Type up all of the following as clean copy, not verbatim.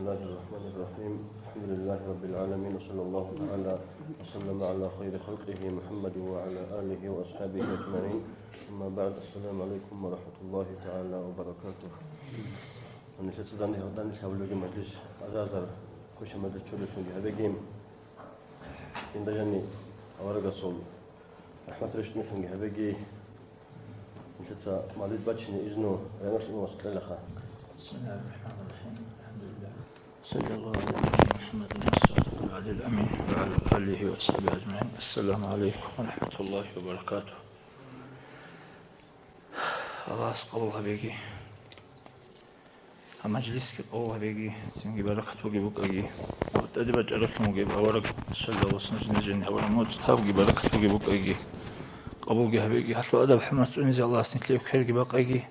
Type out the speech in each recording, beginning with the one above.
الله الرحمن الرحيم. الحمد لله رب العالمين، وصلى الله تعالى وسلم على خير خلقه محمد وعلى آله وأصحابه أجمعين. أما بعد، السلام عليكم ورحمة الله تعالى وبركاته. نشتزن هذا نشاولوجي مجلس أزازر كوش مجلس شولفون جهبجيم إن دجاني أورجا صول أحمد رشدنا فون جهبجي نشتزا مالد باتشني إذنه رمش الموصل لخا. بسم الله الرحمن الرحيم. الحمد لله صلى الله على نبينا محمد الصادق الوعد الأمين وعلى آله وصحبه أجمعين. السلام عليكم ورحمة الله وبركاته. الله قبولها بيجي مجلسك قبولها بيجي سنجي بركة وجيبك أجي وتأدي بجرك مجيب أورك صلى الله وسلم جنة أول موت هاوجي بركة وجيبك أجي قبول جه بيجي حتى أدب حمد أنزل الله سنتلي وخير جيبك أجي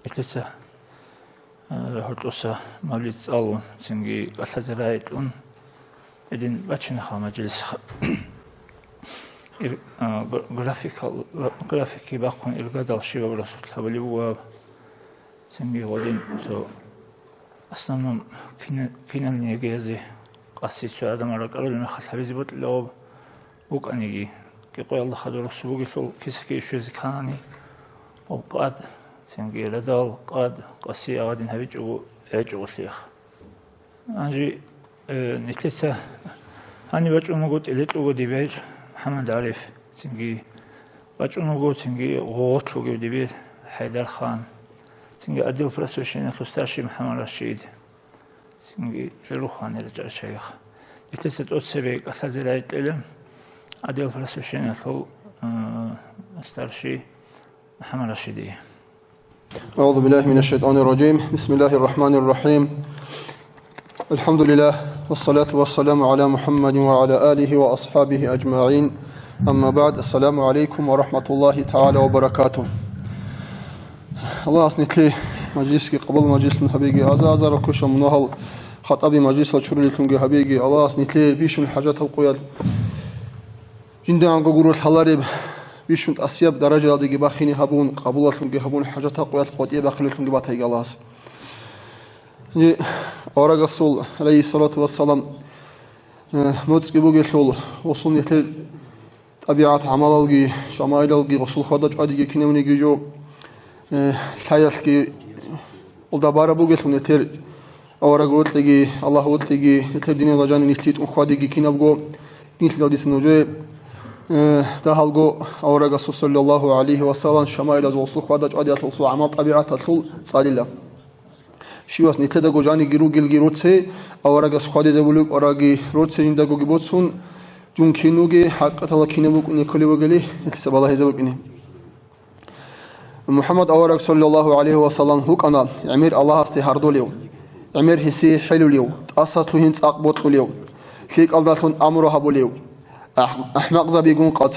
إتلسه هرتوسه مولد ألون سنجي أتزرعتون إذن بتشنخ مجلس جرافيكي باقون إرجاد الشيء ورسول حبلي هو سنجي ودين تو أصلاً كنا نيجي قصيت شو هذا مرة قالوا لنا خل حبيزي بط لو بوك أنيجي كقول الله خدوا السبوق يطل كيسكي شو زكاني وقاد سنجي ردال قاد قصي أغادين هبيج وعج وشيخ أنجي نتلسه هني بچونو قلت إليت لوجو ديبير محمد عارف سنجي بچونو قلت سنجي غوت لوجو ديبير حيدر خان سنجي أدل فرسوشين فستاشي محمد رشيد سنجي روخان رجع الشيخ نتلسه توت سبيك أتزرعت إلهم أدل فرسوشين فل استرشي محمد رشيدي. أعوذ بالله من الشيطان الرجيم. بسم الله الرحمن الرحيم. الحمد لله والصلاة والسلام على محمد وعلى آله وأصحابه أجمعين. أما بعد، السلام عليكم ورحمة الله تعالى وبركاته. الله أسنتلي مجلسك قبل مجلس من حبيبي عزازا ركوش منهل خطابي مجلس الشرور لكم حبيبي الله أسنتلي بيشون الحاجات القوية جندنا قبول الحلارب بيشون أسياب درجة دقي باخيني هبون قبول لكم هبون حاجات القوية القوية باخي لكم باتي الله أورا رسول عليه الصلاة والسلام موت كبوجي شول وصل نتل طبيعة عمل الجي شمائل الجي رسول خدج أدي كنيمني جيجو خيال كي والدبارة بوجي شول نتل أورا قلت لجي الله قلت لجي نتل ديني رجاني نتليت أخوادي جي كنابجو نتل ديس نوجي ده هالجو أورا رسول صلى الله عليه وسلم شمائل رسول خدج أدي رسول عمل طبيعة رسول صلى الله شيوس نتلدا جوجاني جيروجيل جيروتسي أوراجس خادي زبولك أوراجي روتسي جندا جوجي بوتسون جون كينوجي حق تلا كينبوك نيكولي وجلي نتسب الله يزبوكني محمد أوراج صلى الله عليه وسلم هو كنا عمير الله استهاردوليو عمير هسي حلوليو أصله هنس أقبضوليو كيك الله أمره هبوليو أحمق زبيجون قد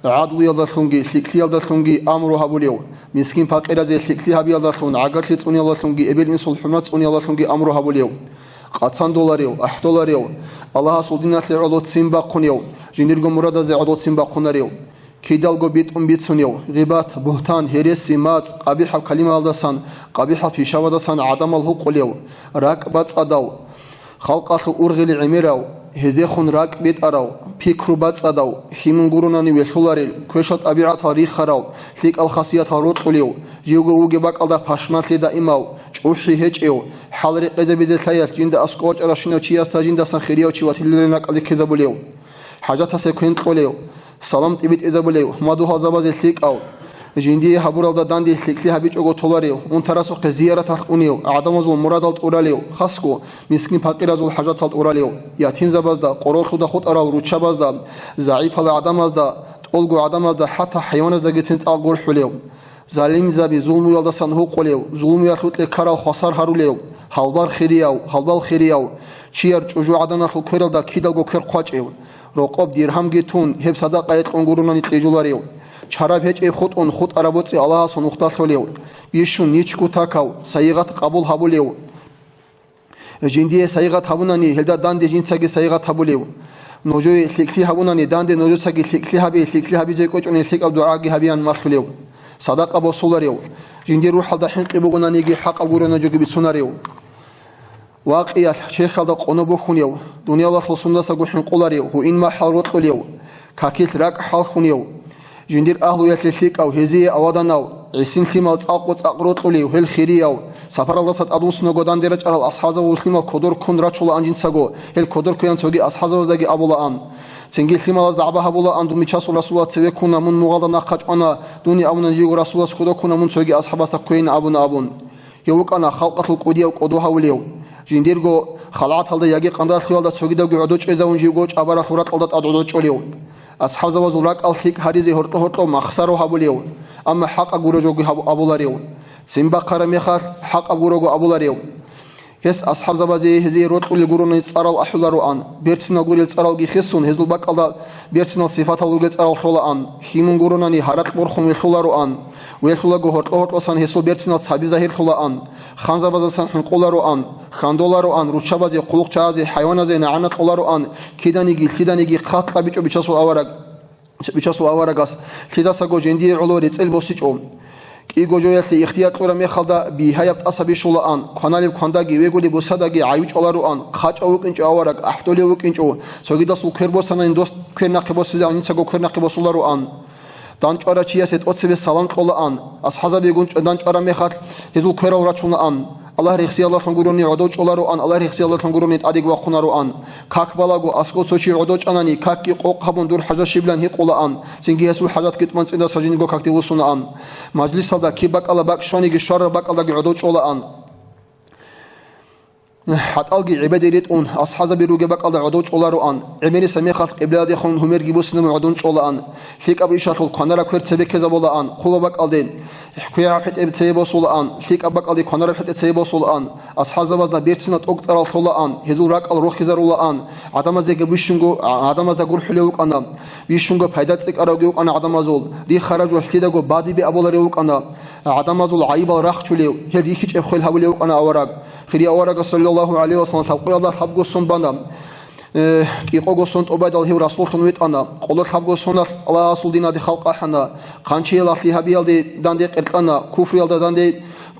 $100 عادو يالدرخونجي لكلي يالدرخونجي أمره هبوليو مسكين فقير زي لكلي هبي يالدرخون عقر لتصوني يالدرخونجي إبل إنسول حمرات صوني يالدرخونجي أمره هبوليو قد $100 $1 الله صدينا لعضو تسيمبا قنيو جنيرجو مراد زي عضو تسيمبا قناريو كيدالجو بيت بيتسونيو غيبات بهتان هرس سمات قبيح كلمة الدسان قبيح في شوادسان عدم الحقوليو راكبات أداو خلقات أورغلي عميراو هزيخون راك بيت أراو فكربات صداو خيمون قروناني وشولاريل كوشات أبيع تاريخ خراو فيك الخاصية هاروت قليو جيوغو وجبك الله باشمات لدا إماو جوحي هجيو حالري قزا بيزل كيات جند أسقوش أراشينو تشياستا جند سنخيريو تشيوات الليناك عليك كذبوليو حاجات سيكوين قليو سلام تبيت إزابوليو مادوها زبازل تيك أو جندي هبورال دا داندي لكلي هبيج أو تولاريو منترسو قزيارة تحقونيو عدمزو مرادال أوراليو خسكو مسكين فقيرازو حاجات أوراليو يا تين زبازدا قرول خدا خود أرال روتشا بازدا ضعيف على عدمزدا تولغو عدمزدا حتى حيوانز دا جتنت أقول حليو ظالم زبي ظلم يالدا سنهو قليو ظلم يرخوت لكارال خسار هاروليو حلبار خيرياو حلبال خيرياو چير چوجو عدنا خل كيرال دا كيدالغو كير قاچيو رقاب ديرهم جتون هب صدق آيات قنقروناني تيجولاريو چاراب هج خود اون خود عربوتي الله سنختار شوليو بيشون نيچكو تاكاو سايغات قبول هبوليو جندي سايغات هبوناني هلدا داندي جنساگي سايغات هبوليو ნოჯოი ლიქლი ჰაბუნანი დანდე ნოჯოცაგი ლიქლი ჰაბი ჯეკოჭონი ლიქავ დუაგი ჰაბიან მარხლიო სადაყა ბოსულარიო ჟინდი რუჰალდა ჰინყი ბუგონანიგი ჰაყა გურონაჯოგი ბიცუნარიო واقعيا شيخ هذا قنبو خونيو دنيا الله خلصنا سقو حنقولاريو هو إن ما حروت قليو كاكيت راك حال خونيو جندير أهلو يكليك أو هزي أوداناو عسين كلمة تأقوت أقروت قليو هل خيريو سفر الله سات أدوس نقدان درج على الأصحاب والكلمة كدر كن رجل أنجن سقو هل كدر كيان سوقي أصحاب وزاقي أبولا أن سنجي كلمة دعبها أبولا أن دم يشاس رسول الله سوي كنا من مغاض نقاش أنا دوني أبونا يجو رسول الله كدر كنا من سوقي أصحاب استقوين أبونا أبون يوك أنا خلقة القدية وقدوها وليو جنديرغو خلعت هذا يجي قندر خيال ده سوقي ده قعدوش إذا ونجيوش عبارة خورات قلت أدعوش وليو أصحاب زوجك الخيك هاريزي هرتو مخسرو هابوليو أما حق أجورجو أبولاريو سيمبا كرميخار حق أجورجو أبولاريو هس أصحاب زوجي هزي روت اللي جورون يتصارل أحلارو أن بيرتنا جوري يتصارل جيخسون هزل بق الله بيرتنا صفات الله يتصارل خلا أن خيمون جوروناني هرت برخم يخلارو أن ويخلقو هرت أصلا هسول بيرتنا صحابي زهير خلا أن خان زوجي سان حنقولارو أن خاندولارو أن روشابازي قلوق شازي حيوانازي نعنت قولارو أن كيدانيجي خاط قبيجو بيشاسو أورق بيشاسو أورقاس كذا سجوا جندي علوري تسأل بوسيجهم كي جوجيات اختيار قرا مخلدا بهايب أصابي شولان خنالي خنداجي ويقولي بوساداجي عيوش علارو أن خاج أوك إنش أورق أحتولي أوك إنش أو سويدا سو كربوسنا إندوس كرنا كبوسيدا أن ينسجوا كرنا كبوسولارو أن دانش أرا شيء أتصبح سلام قلا أن أصحاب بيقول دانش أرا مخات هذول كرا وراتشون أن الله رخصي الله خنقولوني عدوش علارو أن الله رخصي الله خنقولوني أديك وقنارو أن كاك بلاغو أسقط سوشي عدوش أناني كاكي قوق حبون دور حاجة شبلان هي قلا أن سنجي هسول حاجات كتمان سيدا سجينيغو كاكتي وصونا أن مجلس هذا كي بك الله بك شاني جشار بك الله عدوش على أن حتى ألقي عبادة أن أصحاب بيروج بك الله عدوش علارو أن عمري سميخات قبلاد خون همير جبوسنا عدوش على أن هيك أبي شرط القنارة كرت سبك كذا ولا أن خلا بك الله حكاية حتى ابتسيب وصل أن تيك أبقى على قنارة حتى ابتسيب وصل أن أصحاب زبادنا بيرتنا أكتر الخلا أن هذول راك الروح كزر ولا أن عدم زيج بيشنجو عدم زدقول حلوك أنا بيشنجو بهداتك أراجوك أنا عدم زول ري خرج وحتيدجو بعدي بأبولاريوك أنا عدم زول عيب الرخ شليو هي ريخش أخل هوليوك أنا أوراق خير أوراق صلى الله عليه وسلم تقول الله حبق الصنبنا كيقول صنت أبد الله ورسول خنويت أنا قول حبق الصنر الله رسول دينا دي خلق حنا خانشي الله لها بيال دي داندي قرقنا كفر يال داندي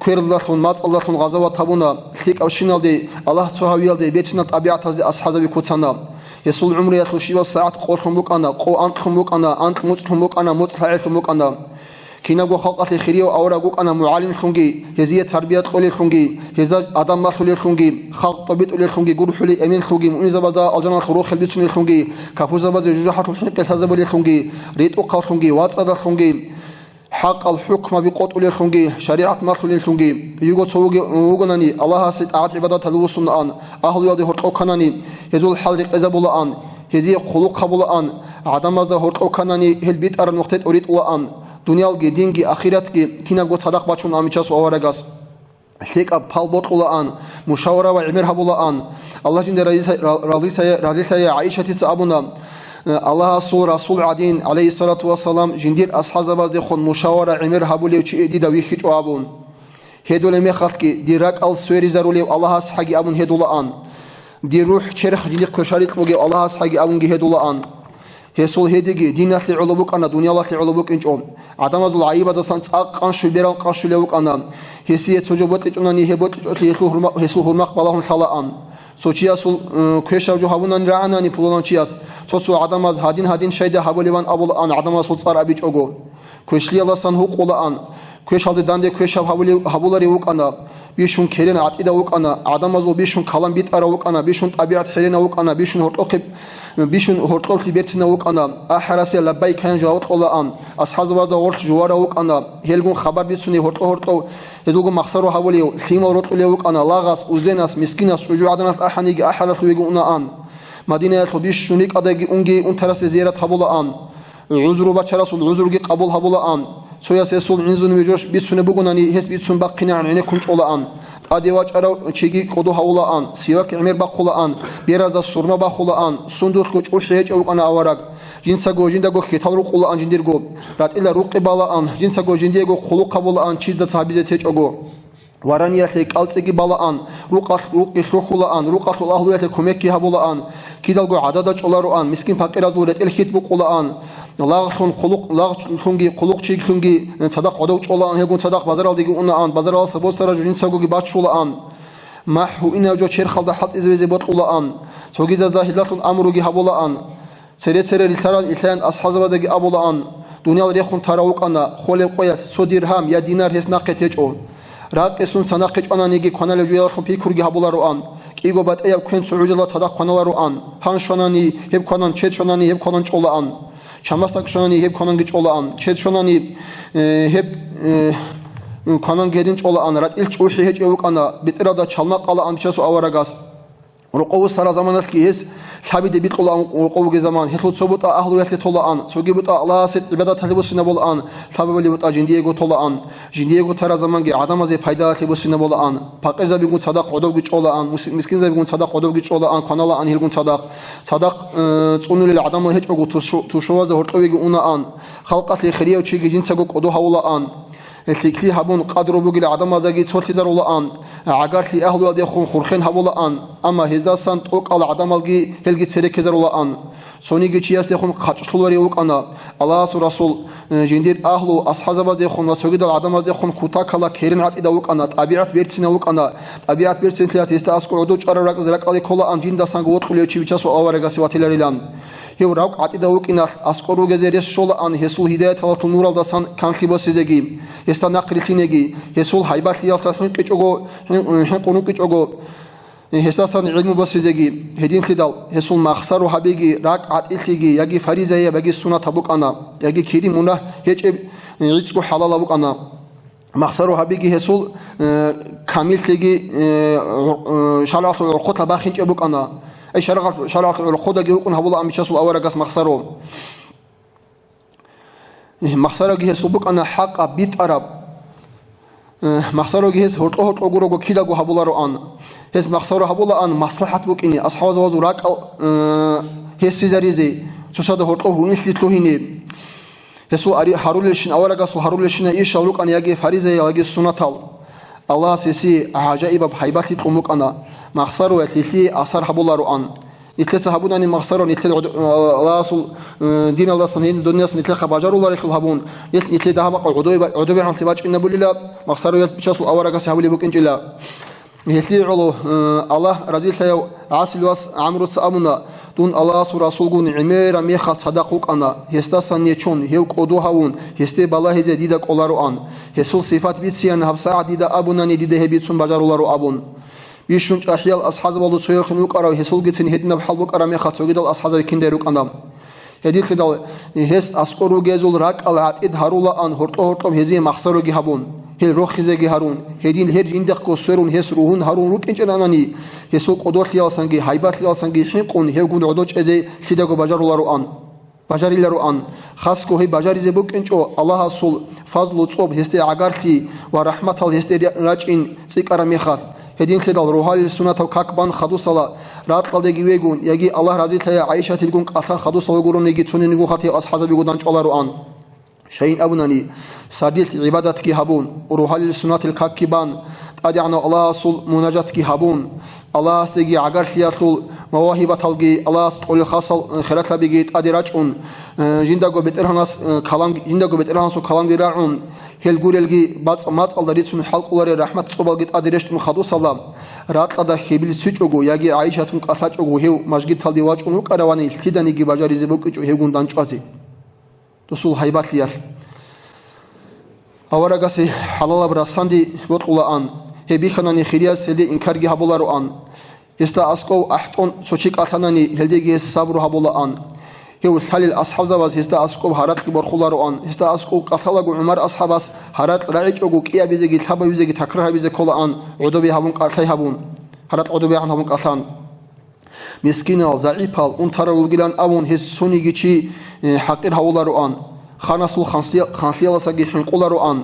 كير الله خن مات الله خن غزوات تبونا تيك أوشينال دي الله تسوها يال دي بيتنا طبيعة هذه أصحاب بيكوتنا يسول عمري يخشي والساعات قول خمبك أنا قو أنت خمبك أنا أنت موت خمبك أنا موت حيل خمبك أنا كنا جو خلقت خيرية وأوراقك أنا معلم خنجي هزية تربية قولي خنجي هزا عدم مخلي خنجي خلق طبيت قولي خنجي جور حلي أمين خنجي مؤمن زبادة الجنة الخروج خلبي سني خنجي كفوز زبادة جوجحة الحين كالهزا بولي خنجي ريت أقل خنجي واتسادر خنجي حق الحكم بقوت قولي خنجي شريعة مخلي خنجي يجو تسوقي وجناني الله سيد عاد عبادة الوصول أن أهل يادي هرق كناني هزول حلق إزبول أن هزي خلق قبول أن عدم مزد هرق كناني هالبيت أرى نقطة أريد أن دنيالجي دينجي آخرتجي كنا قط صدق باتشون عميشاس وأورجاس هيك أبحال بطل أن مشاورة وعمرها بولا أن الله جند رضي عائشة تسأبنا الله رسول عدين عليه الصلاة والسلام جندير أصحاب بعض خون مشاورة عمرها بولي وشيء دي دويخش وابون هدول مخاطك ديراك السوير زرولي الله أصحاب أبون هدول أن دي روح شرخ دي كشريك وجي الله أصحاب أبون هدول أن هسول هديجي دينات العلوبك أنا دنيا الله العلوبك إنجوم عدم زول عيبة دسان أقان شبيران قان شلوك أنا هسية سجوبات إنجوني هبوت هسول هرمق بالهم خلاء سوچيا سول كيشا وجوهنا نرعنا نبولنا چياس سو عدم از هادين شيدا حبوليوان أبول أن عدم سول صار أبيج أجو كيشلي الله سان هوق ولا أن كيش هذا داندي كيشا حبولاري وك أنا بيشون كيرين عتيدا وك أنا عدم زول بيشون كلام بيت أرا وك أنا بيشون طبيعة حرينا وك أنا بيشون هرتقب بيشون هرتقل بيرتنا وك أنا أحرسي لباي كان جاوت ولا أن أصحاب وذا ورت جوارا وك أنا هيلجون خبر بيتسوني هرتو يدوق مخسروا حوليو خيمة ورت ليوك أنا لاغاس وزيناس مسكيناس رجوعنا أحنيج أحرس ويجونا أن مدينة خبيش شنيك أداجي أنجي أنترس زيارة حبولا أن عذر بشرس العذر جي قبول حبولا أن سويا سيسول عنزون ويجوش بيتسون بقولاني هس بيتسون بقينا عن كنش ولا أن أديواج أرو شيء كودو حولا أن سياق عمر بقولا أن بيراز السرنا بقولا أن صندوق كوش أشياء أو أنا أورق جنسا جوجين دعو خيتال رو قولا أن جندير جو رات إلا روق بالا أن جنسا جوجين ديجو خلو قبولا أن شيء ده صابيزة تيج أجو ورانية خيك ألتقي بالا أن روق يشرو خلا أن روق الله ليه كمكي هبولا أن кидалго адада чоларуан мискин фақиразу ретелхит буқулаан лагхун қулуқ лагхунги қулуқчиглунги садақ одов чолаан хегун садақ базаралдиги унаан базарал сабостара жинсагуги бачулаан маху инавжо черхалда хат извезе ботлаан согизазда хилатун амруги хабулаан сере ритарал итлян асхазавадаги абулаан дунял рехун тарауқана холе қоят содирхам я динар хеснақет ечо рақесун санақеч ананиги қанале жуялхун пикурги хабуларуан киго батаяв көн суужала садақ қаналаруан хан шонани хеб қанан чет шонани хеб қанан чолаан шамастак шонани хеб қананги чолаан чет шонани хеб қанан гедин чолаан рат илч ухи хеч евуқана битрада чалмақ алаан бичасу аварагас руқову сара заманат киес Хабиде битқулаан руқовуги заман хетлут собута ахлу яхли толаан согибута алласет ибадат талибусина болаан табабалибута жиндиего толаан жиндиего тара заманги адамазе пайда талибусина болаан пақир забигун садақ одовги чолаан мискин забигун садақ одовги чолаан каналаан хилгун садақ цунулил адамал хеч огу тушоваза хортовиги унаан халқатли хирияу чиги жинсагу қоду хавулаан التكلي هبون قدروا بقول عدم زاجي صوت زر ولا آن عقارت لي أهل وادي خون خورخين هبولا آن أما هذا سنت أوك على عدم الجي هلجي تسرك زر ولا آن سوني جي شيء خون خاتش خلوري أوك أنا الله رسول جندير أهل أصحاب زبادي خون وسويد العدم زاجي خون كوتا كلا كيرن عت إذا أوك أنا أبيعت بيرتسنا أوك أنا أبيعت بيرتسنا تلات يستأسكو عدوش أرى رك زرك على كلا آن جند سانغوت خليه شيء بيشاسو أوارجا سواتي لريلان هو راك عت إذا أوك إن أسكرو جزيرة شول آن هسول هداية ثلاث نور على دسان كان خباز سيزجي يستناق رتينجي هسول هايبات ليالتا حنك إجوجو حنقونك إجوجو هستاسان علم بسيزجي هدين خدال هسول مخسر وحبيجي راك عتيلتيجي يجي فريزة يجي سنة تبوك أنا يجي كريم منا هيج يجسكو حلال أبوك أنا مخسر وحبيجي هسول كامل تيجي شرعت العقود باخنج أبوك أنا أي شرعت العقود يجيكون هبولا أم يشاسو أورجاس مخسرو مخسر جهز سبوك أنا حق بيت عرب مخسر جهز هرت أجورو كيدا جو هبولارو أن هز مخسر هبولا أن مصلحة بوك إني أصحاب زوجراك هز سيزاريزي سوساد هرت أهوني فيتوهيني هسوا أري هارولشين أورجاس وهارولشين إيش أولوك أن يجي فريزة يجي سنتال الله سيسي عجائب بحيباتي تقومك أنا مخسر وتلتي أثر هبولارو أن نتلت هبون أن مخسر نتلت الله دين الله سنين الدنيا نتلت خباجر الله يخل هبون نتلت ده بقى عدوي عن تباج إن بوليلا مخسر يبشاسو أورجا سهولي بوك إنجلا نتلت علو الله رجل تيو عاصل واس عمرو سأمنا دون الله رسولون عمير ميخات صدقوك أنا هستاسن يشون هيوك أدو هون هستي بالله زديدك أولارو أن هسول صفات بيتسيان هبسا عديدة أبونا نديدة هبيتسون باجر الله أبون بيشون أحيال أصحاب والله سيرتنوك أرى هسول جتن هدنا بحلبك أرى ميخات وجدال أصحاب كنديروك أنا هدي خدال هس أسكرو جزول راك على عتيد هارولا أن هرتو هزي مخسرو جهبون هل روح زي هارون هدين هر عندك كسرون هس روحون هارون روك إنجنا ناني هسوق قدرت ليال سنجي هيبات ليال سنجي حقون هيقول عدوش أزي كداغو بجار الله روان بجار الله روان خاص كوه بجار زي بوك إنجو الله صل فضل وصوب هستي عقارتي ورحمة الله هستي راجين سكر ميخار هدين خدال روحال السنة وكاكبان خدو صلاة رات قلدي ويجون يجي الله رضي تيا عائشة تلقون قطع خدو صلاة يقولون يجي توني نقول خطي أصحاب بيقولون الله روان شيء أبناني ساديلت عبادتك هبون وروحال السنة الكاكبان أدعنا الله صل مناجاتك هبون الله استجي عقار خيارتول مواهب تلقي الله استقول خاصل خلق بيجيت أدراجون جندقو بترهناس كلام جندقو بترهناسو كلام دراعون هل قولي بعض مات الله ريتون حلق وري رحمة صوبال قد أدريشت من خدو صلام رات قد خبيل سوتشوجو يجي عائشة تون قطعوجو هيو مسجد تلدي واجونو كرواني التداني جي بجاري زبوكجو هيو قندان جوازي رسول هيبات ليال أورجاسي حلال براساندي وطلا أن هبي خناني خرياس هدي إنكارجي هبولارو أن يستا أسكو أحتون سوتشيك أثناني هدي جي صبرو هبولا أن هو الحلال أصحاب زواج هستا أسكو هارات كبر خلارو أن هستا أسكو قتلاجو عمر أصحابس هارات رعيج أجو كيا بيزجي تحب بيزجي تكرر بيزجي كلا أن عدوبي هبون قرطي هبون هارات عدوبي عن هبون قطان مسكين الزعيبال أنتر الوجلان أبون هس سوني جيشي حقير هولارو أن خانسو خانسيا لسجي حنقولارو أن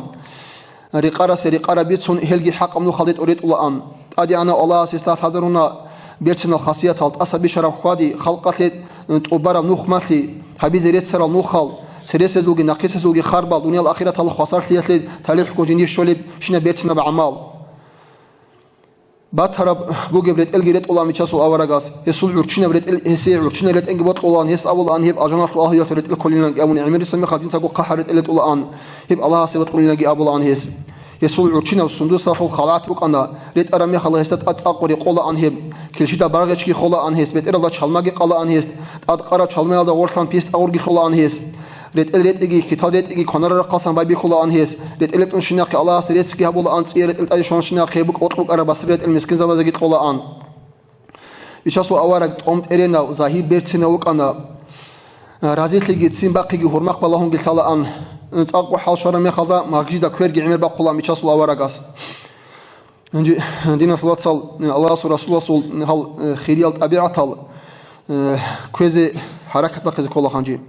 رقارة بيتسون هلجي حق أمنو خالد أريد الله أن أدي أنا الله سيستات هذرونا بيرتنا الخاصية هالت أصبي شرف خادي خلقت تقبر نوخ ماتي حبي زريت سر النوخال سريس زوجي ناقص زوجي خربال دنيا الأخيرة الخسارة تلي تليح كوجيني شولب شنا بيرتنا بعمال Batarab bugebret elgiret olan miçasu avaragas Yesul urçinebret hesi urçinebret engebot olan hes avulan hep ajanat Allah yotret el kolinan yamun emir semi khadin sago qaharet elet olan hep Allah sebet kolinan gi abulan hes Yesul urçina sundu saful khalat buk ana ret arami khala hestat at aqori qola an hep kilshita bargachki qola an hes bet erala çalmagi qala an hes at qara çalmayalda ortan pist aurgi qola an hes ret igi khitalet igi konara qasan babi qola an hes ret elepton shinaqi Allah retski habul an tsiret el ayshon shinaqi buk otluk arabas ret el miskin zamazagi qola an Ichasu awarak omt erena zahi bertsina ukana raziligi tsimbaqigi hurmaq balahun giltala an tsaqwa halshara me khalda magjida kwergi emir ba qola ichasu awaragas Önce dinin fulatsal Allah Rasulullah sol hal khiriyal tabiatal kwezi harakat baqi qola khanji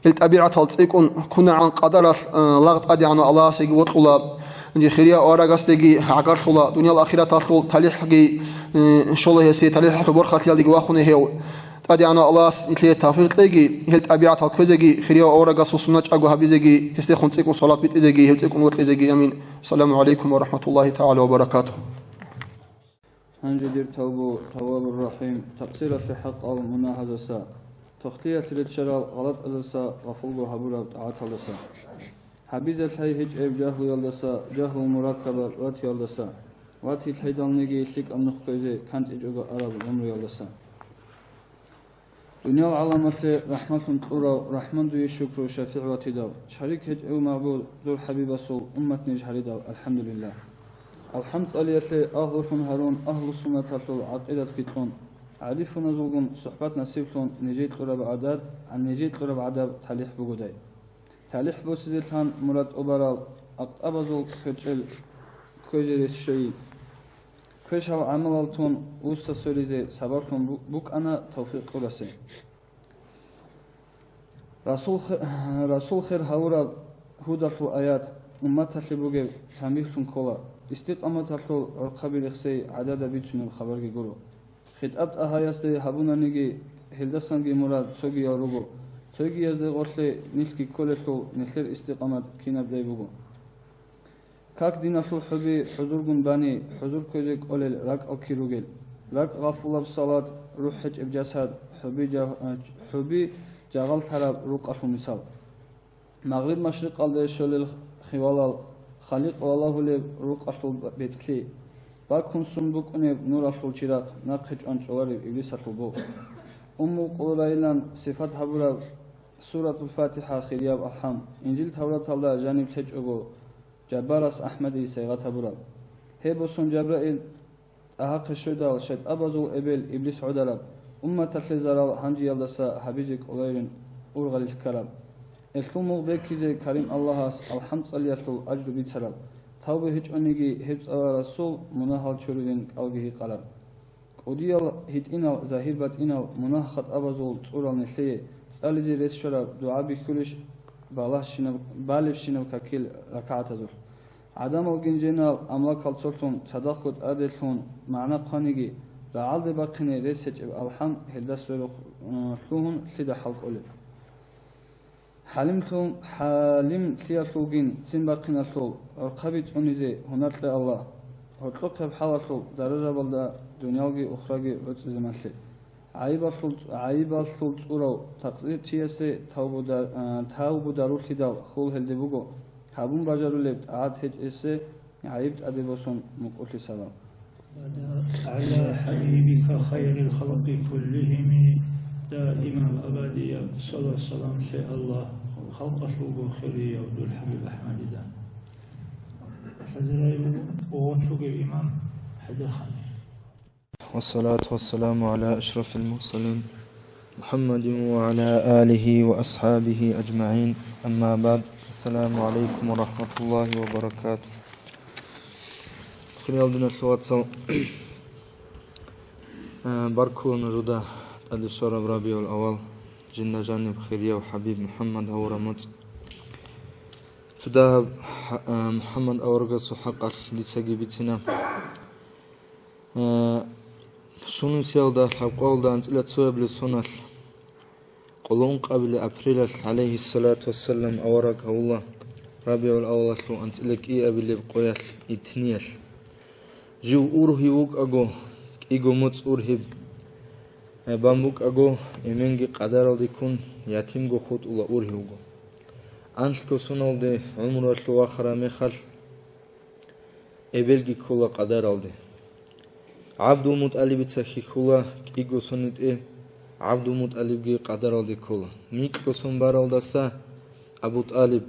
الطبيعة تلتقون كنا عن قدر لغت أدي عن الله سيجي وطلا عندي خيريا أورا تيجي عقار خلا دنيا الأخيرة تطول تليح جي شغله هسي تليح تبرخ تيال دي واخونه هيو أدي عن الله يتلي تافيق تيجي الطبيعة تلتقي خيريا أورا سنة أجو هبيزجي هستيخون تيكون صلاة بيت إزجي هستيكون ورق إزجي أمين السلام عليكم ورحمة الله تعالى وبركاته هنجدير تواب الرحيم تقصير في حق أو مناهزة سا تختير تلتشرال غلط أزسا غفلو حبورا عطلسا حبيزة هاي هج إب جهل يلدسا جهل مركبة وات يلدسا واتي تهيدال نيجي تلك أمنخ كوزي كانت إجوغا أراب الأمر يلدسا دنيا العالمات رحمة تورا رحمن دو يشكر شفيع واتداو شريك هج أو معبود ذو الحبيب الصول أمة نجحري داو الحمد لله الحمد عليك أهل هارون أهل السنة تطول عقيدة كتون عرف نزوجون صحبات نسيبتون نجيت قرب عدد عن نجيت قرب عدد تليح بجودي تليح بوسيدتان مراد أبرال أبزول خجل خجل الشيء خش هو عملتون وسط سوريزي سبارتون بوك أنا توفيق قرسي رسول خير هورا هودا في الآيات أمة تلبوجي تميلتون كلا استقامة تلو عقبي لخسي عدد بيتون الخبر جورو خطابت أهايستي هبونا نيجي هلدسانجي مراد سوغي ياروغو سوغي يزدي غوثلي نيلكي كولتو نيلر استقامت كينا بلاي بوغو كاك دينافو حبي حضورغن باني حضور كوزيك أوليل راك أوكيروغيل راك غفولة بصلاة روح حج إبجاساد حبي جاغل تراب روك أفو مثال مغرب مشرق قلده شوليل خوالال خالق والله لي روك أفو بيتكلي باكون سنبوك أنيب نور أفول شراق ناقج أنش أوارب إبليس أفول بو قرائلان صفات حبورا سورة الفاتحة خيرياب أحام إنجيل توراة الله جانب تج أغو جبارس أحمدي سيغات حبورا هيبو سن جبرائيل أحق الشدال شد أبازول إبل إبليس عدراب تتلي زرال هنجي يلدسا حبيزك أوليرين أورغل الكراب الكلمو بيكيزي كريم الله الحمد صلياتو أجر بيتسراب توبه هج أنيجي هبز أول رسول مناهل شرودين أوجه قلب وديال هيت إنال زاهيبات إنال مناخت أبازول صورة نثلية سألزي رئيس شراب دعاء بكلش بالف شنو ككيل ركعة زور عدم الجنجنال أملاك الصورتون صداقة أدلتون معنى قانيجي رعال باقين رئيس هج الحم هلدس لهون لدا حلق أولي حلم تلياتلوجين تسين باقين أطول أرقبت عنيزي هناك الله هتلقى بحالة درجة بلدا دنياوي أخراجي عدس زمانتلي عيب أطول تورو تقصير تياسي تاوبو دارولتي دال خول هلدبوغو هابون باجارو لبت عاد هج إسي عيبت أدبوسون مقوتلي سلام على حبيبك خير الخلق كلهم دائما أبديا صلى الله عليه وسلم شاء الله خلق أسلوب خيري عبد الحبيب أحمد دا حزرائي ووطلق الإمام حزر خاني والصلاة والسلام على أشرف المرسلين محمد وعلى آله وأصحابه أجمعين أما بعد السلام عليكم ورحمة الله وبركاته خير عبدنا الشواتصل باركو نجودا أدي شرب ربيع الأول جنة جانب خيرية وحبيب محمد أورمت تدا محمد أورغس حق لتسجي بتنا شنو سيالدا حقول دانت إلى تسويب للسنة قلون قبل أبريل عليه الصلاة والسلام أورك الله ربيع الأول شو أنت لك إيه أبي اللي بقويش إتنيش Jiu urhi uk ago, igo muts urhib. Bambuk ago, emengi qadaraldi kun, yatim go khut ula urhi ugo. Anshko sunalde, umraslu akhara mekhal, ebelgi kula qadaraldi. Abdul Muttalibitsa khikula, igo sunit Abdul Muttalibgi qadaraldi kula. Mikko sun baraldasa, Abu Talib,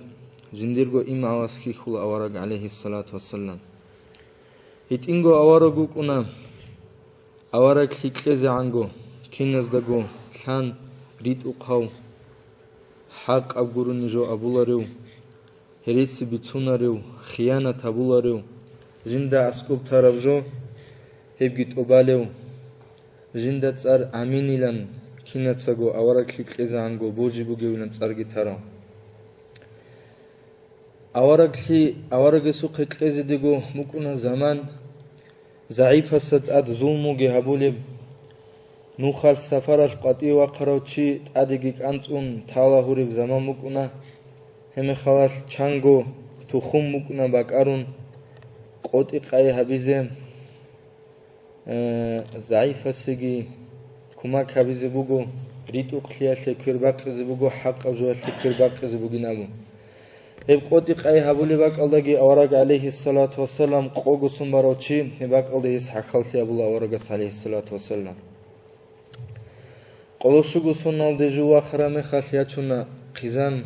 jindirgo ima awas khikula awarag alayhi salatu wassalam. Hitingo awaraguk una, awarag khikleze ango, kinas dago, khan, rit uqaw, haq abgurun jo abularew, herisi bitsunarew, khiyanat abularew, jinda askub tarabjo, hebgit obalew, jinda tsar aminilan, kinatsago, awarag khikleze ango, bojibugewilan tsar gitaraw. Awaragsu khikleze digo, mukuna zaman, zaifasat ad zulmuge habuleb, Nukhal safarash qati wa qarawchi adigi qantsun talahurib zaman mukuna heme khalas chango tukhum mukuna bakarun qoti qai habize zaifasigi kumak habize bugo ritu qliyashe kirbaqize bugo haqq azwashe kirbaqize buginabu heb qoti qai habuli baqaldagi awrag alayhi salatu wassalam qogusum barochi hebaqaldi is haqalti abul awrag alayhi salatu wassalam Qoloshugu sunalde juwa kharame khasiyachuna qizan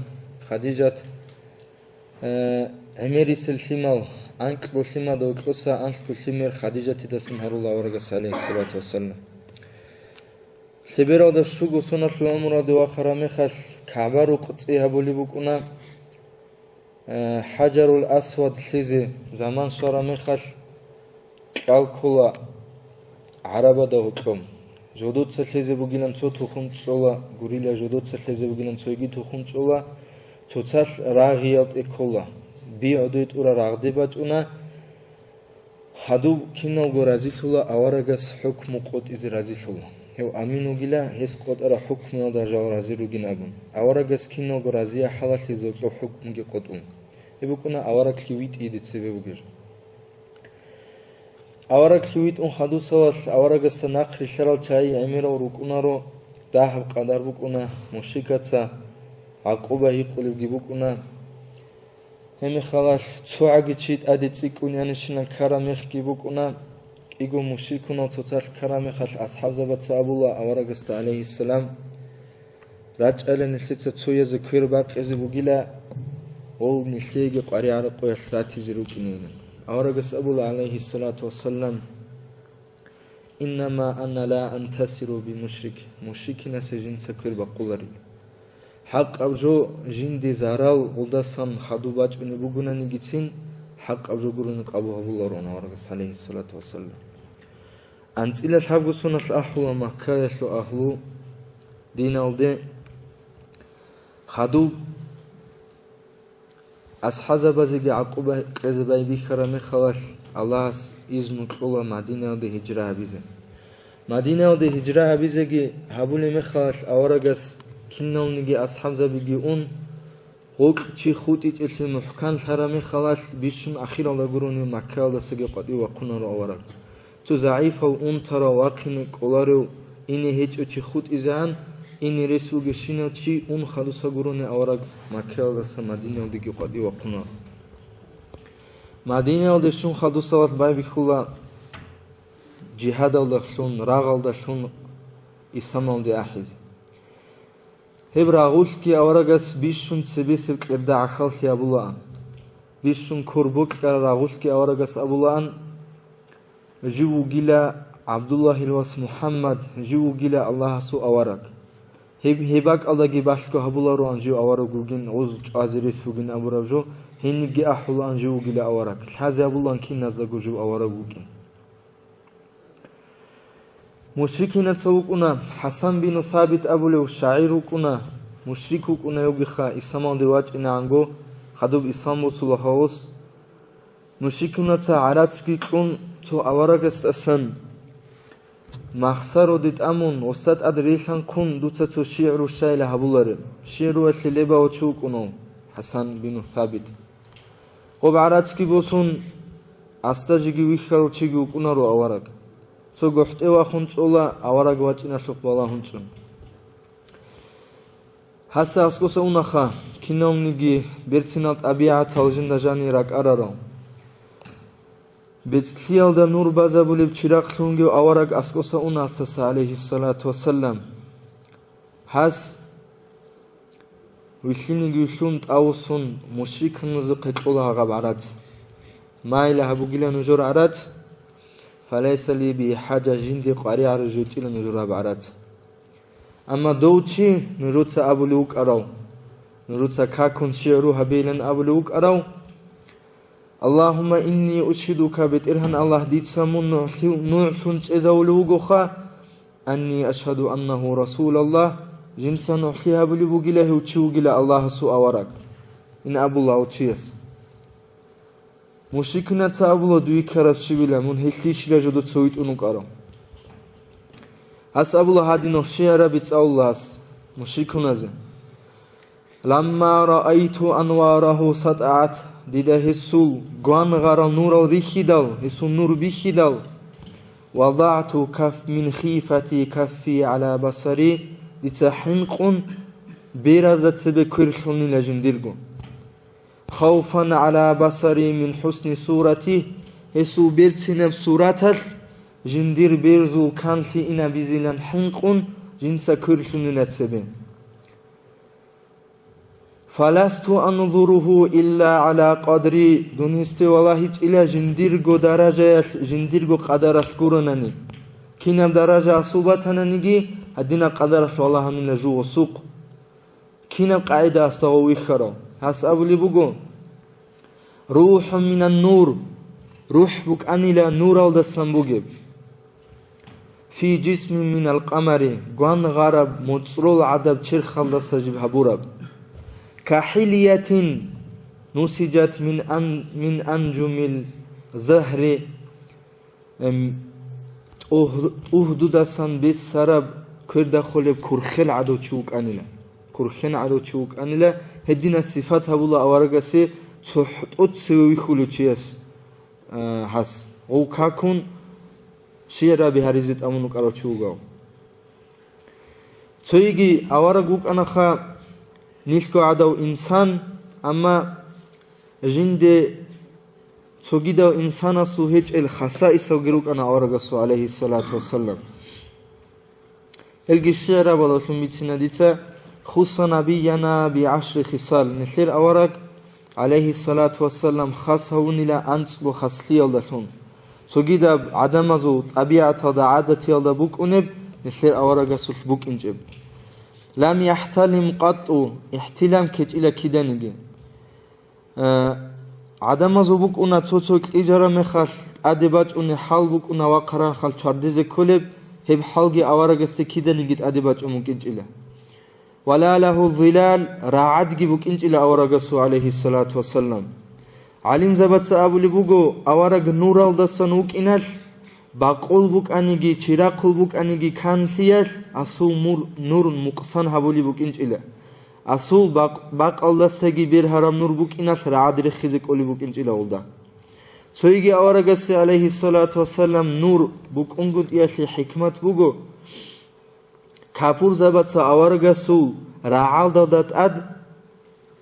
Khadijat Emerisil himal anklo hima do klosa anklo himer Khadijati dasim harullah alayhi salatu wassalam Sebera da shugu sunatlu umra do kharame khas Ka'baru qutsi habuli bukuna Hajarul Aswad lize zaman sorame khas qalkula Araba da hukum Jodot saleze bugilan co tukhum cola gurila jodot saleze bugilan co igi tukhum cola cocal raghiyat ekola bi adoit ura ragdebat una hadu kinal go razitula awaragas hukmu qot iz razitula hew aminu gila hes qot ara hukmu da jaw raziru ginagun awaragas kinal go razia halati zoklo hukmu ge qotun ebukuna awara kliwit iditsebe bugir Awara kliwit hadu sawas awaragas naqri sharal chai amira rukunaro dahab qadar bukuna mushikatsa aquba hiqulib gibukuna heme khalas tsuagi chit adi tsikuniani shina karamekh gibukuna igo mushikuna total karamekh ashabzabat sabula awaragas alayhi salam rajalen slitsa tsuyaze kirbaqeze bugila ol nislege qari ara qoyash ratizi rukunina Awaragas Abul alayhi salatu wassalam Innama anna la antasiru bi mushrikina sejin sakir baqulari Haq avjo jindi zaral uldasan khadubac unibuguna nigitsin Haq avjo guruni qabu habullar on awaragas alayhi salatu wassalam Antsila habgusunat ahlu Makkah yaslu ahlu dinalde khadub Ashazabazigi aquba qezbay bikharame khalas Allahs iznu qula Madina de hijra habize Madina de hijra habizegi habule me khalas awaragas kinnalnigi ashabzabigi un Hok chi khuti tilhi muhkan tharame khalas bishun akhira la guruni Makkah da sigi qadi wa qunar awarag Tu zaifa un tara waqin qolaru ini hech chi khut izan ini resuge shinochi un khalusa gurune awarag Makkah da Madina digi qadi wa qunar Madina de shun khalusa was bay bikhula jihad al shun ragal da shun isamal de ahiz Hebra ki awaragas bishun sebesel qebda akhal yabula bishun kurbuk ragulki awaragas abulan jiwu gila Abdullah ilwas Muhammad jiwu gila Allah su awarag Hebak aldagi bashko habularu anju awara gugin uz aziris bugin aburavjo hengi ahul anju gila awara hazi abulan kin nazaguju awara gugin Mushrikina tsawukuna Hasan bin Thabit abulu sha'irukuna mushrikukuna yogikha isama dewaj inango khadub isam sulahus mushrikuna tsa aratski kun to awara gastasan Mahsaro dit amun ostat adrishan kun dutsa to shi'ru shayla habulare shi'ru leba ochuk uno Hasan bin Thabit Qob aratski bosun ასტაჟიგი ვიხარო ჩიგი უკუნარო ავარაგ ცო გოხტევა ხუნწოლა ავარაგ ვაჭინაშო ყვალა ჰუნწუნ ჰასა ასკოსა უნახა ქინავნიგი ბერცინალ ტაბიათ ალჟინდა ჟანი რაკარარო ბეცლიალ და ნურ ბაზაბული ჩირახლუნგი ავარაგ ასკოსა უნასასა ალეჰის სალათუ ვასალამ ჰას ვიხინიგი ვიხუნ ტაუსუნ მუშრიქნუზ ყეყულა აღაბარაც მაილა ჰაბუგილა ნუჟორ არაც فليس لي بحاجة جندي قاري على جوتيل نجورا بعرات أما دوتشي نروتsa أبولوك أراو نروتsa كاكون شعروها بيلن أبولوك أراو اللهم إني أشهدك بترهن الله ديت سامون نوعثن تزولوغوخا أني أشهد أنه رسول الله جنسا نوحيها بلوغيله وتشوغيله الله سوء وراك إن أبو الله وتشيس مشركنا تابلو دوي كرف شبيلا من هيكليش لجدو تسويت انوكارو هس ابو الله هادي نخشيرا بيت الله مشركنا زي لما رأيت أنواره سطعت ديدا هسول غوان غارا نور الريخيدال هسول نور بيخيدال وضعت كف من خيفتي كفي على بصري لتحنقون بيرازت سبه كرخوني لجندرغو خوفا على بصري من حسن صورتي هسو بيرتنب صورتل جندير بيرزو كانتي إنا بيزيلان حنقون جنسا كرشن نتسبين فلست أنظره إلا على قدري دونستي والله إلى جنديرغو درجة جنديرغو قدر الكورناني كينام درجة صوبتنا نيجي هدينا قدر والله من نجو وسوق كينام قاعدة أستغوي خرو هس أبولي بوغو روح من النور روح بك أنيلا نور الدسم بوغيب في جسم من القمر غان غرب متصرول عدب چرخ الدسجب هبورب كحلية نسجت من أنجم الزهر أهددسن بالسرب كرد خلب كرخل عدو چوك أنيلا كرخن عدو چوك أنيلا هدينا الصفات هبولا أورغسي تحطوت سوي خلوچيس هس او كاكون شيرا بهاريزت امونك على چوغاو تسويغي أورغوك أنخا نيشكو عدو إنسان أما جند تسوغيدو إنسانا سوهيج الخصائص وغيروك أنا أورغسو عليه الصلاة والسلام هلغي شيرا بلوشن ميتنا ديتا خص نبينا بعشر خصال نخير أورغ عليه الصلاة والسلام خاصهون إلى أنصب خاصلي يلدشون سوغيدا عدمزو طبيعة هذا عادة يلدبوك أنب نخير أورغ سوف بوك إنجب لم يحتلم قط احتلام كت إلى كدانيجي عدمزو بوك أنا توتوك إجارة مخال أدباج أني حال بوك أنا وقرا خال شاردزي كولب هب حالجي أورغ سكيدانيجي أدباج أمك إنجيلا ولا له الظلال راعد جبوك إنج إلى أورغسو عليه الصلاة والسلام علم زبط سأبو لبوغو أورغ نور الدسانوك إنال باقول بوك أنيجي چراقل بوك أنيجي كان فيال أصول نور مقصان هبو لبوك إنج إلى أصول باق الدساقي بير حرام نور بوك إنال راعد رخيزك أولي بوك إنج إلى أولدا سويجي أورغسي عليه الصلاة والسلام نور بوك أنقود إياشي حكمت بوغو كابور زبط أورغسو راعال دادات أد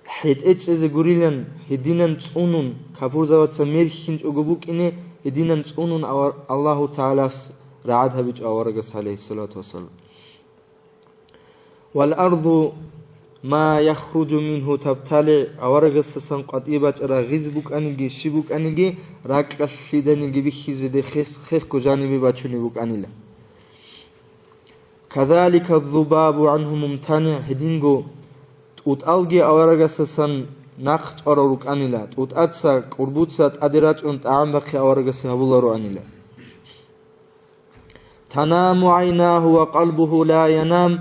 حيت إز غوريلن هدينن تسونون كابور زبط ميرخينج أغبوك إني هدينن تسونون الله تعالى راعد هبيج أورغس عليه الصلاة والسلام والأرض ما يخرج منه تبتلع أورغس سن قطيبة غزبوك أنيجي شبوك أنيجي راكش شيدانيجي بخيز دي خيخ كجانبي باتشوني بوك أنيلا كذلك الذباب عنه ممتنع هدينغو تؤتالجي أورغسسن نقش أروك أنيلا تؤتأتسا قربوتسا تأدراج أنت أعمبخي أورغسي هبولارو أنيلا تنام عيناه وقلبه لا ينام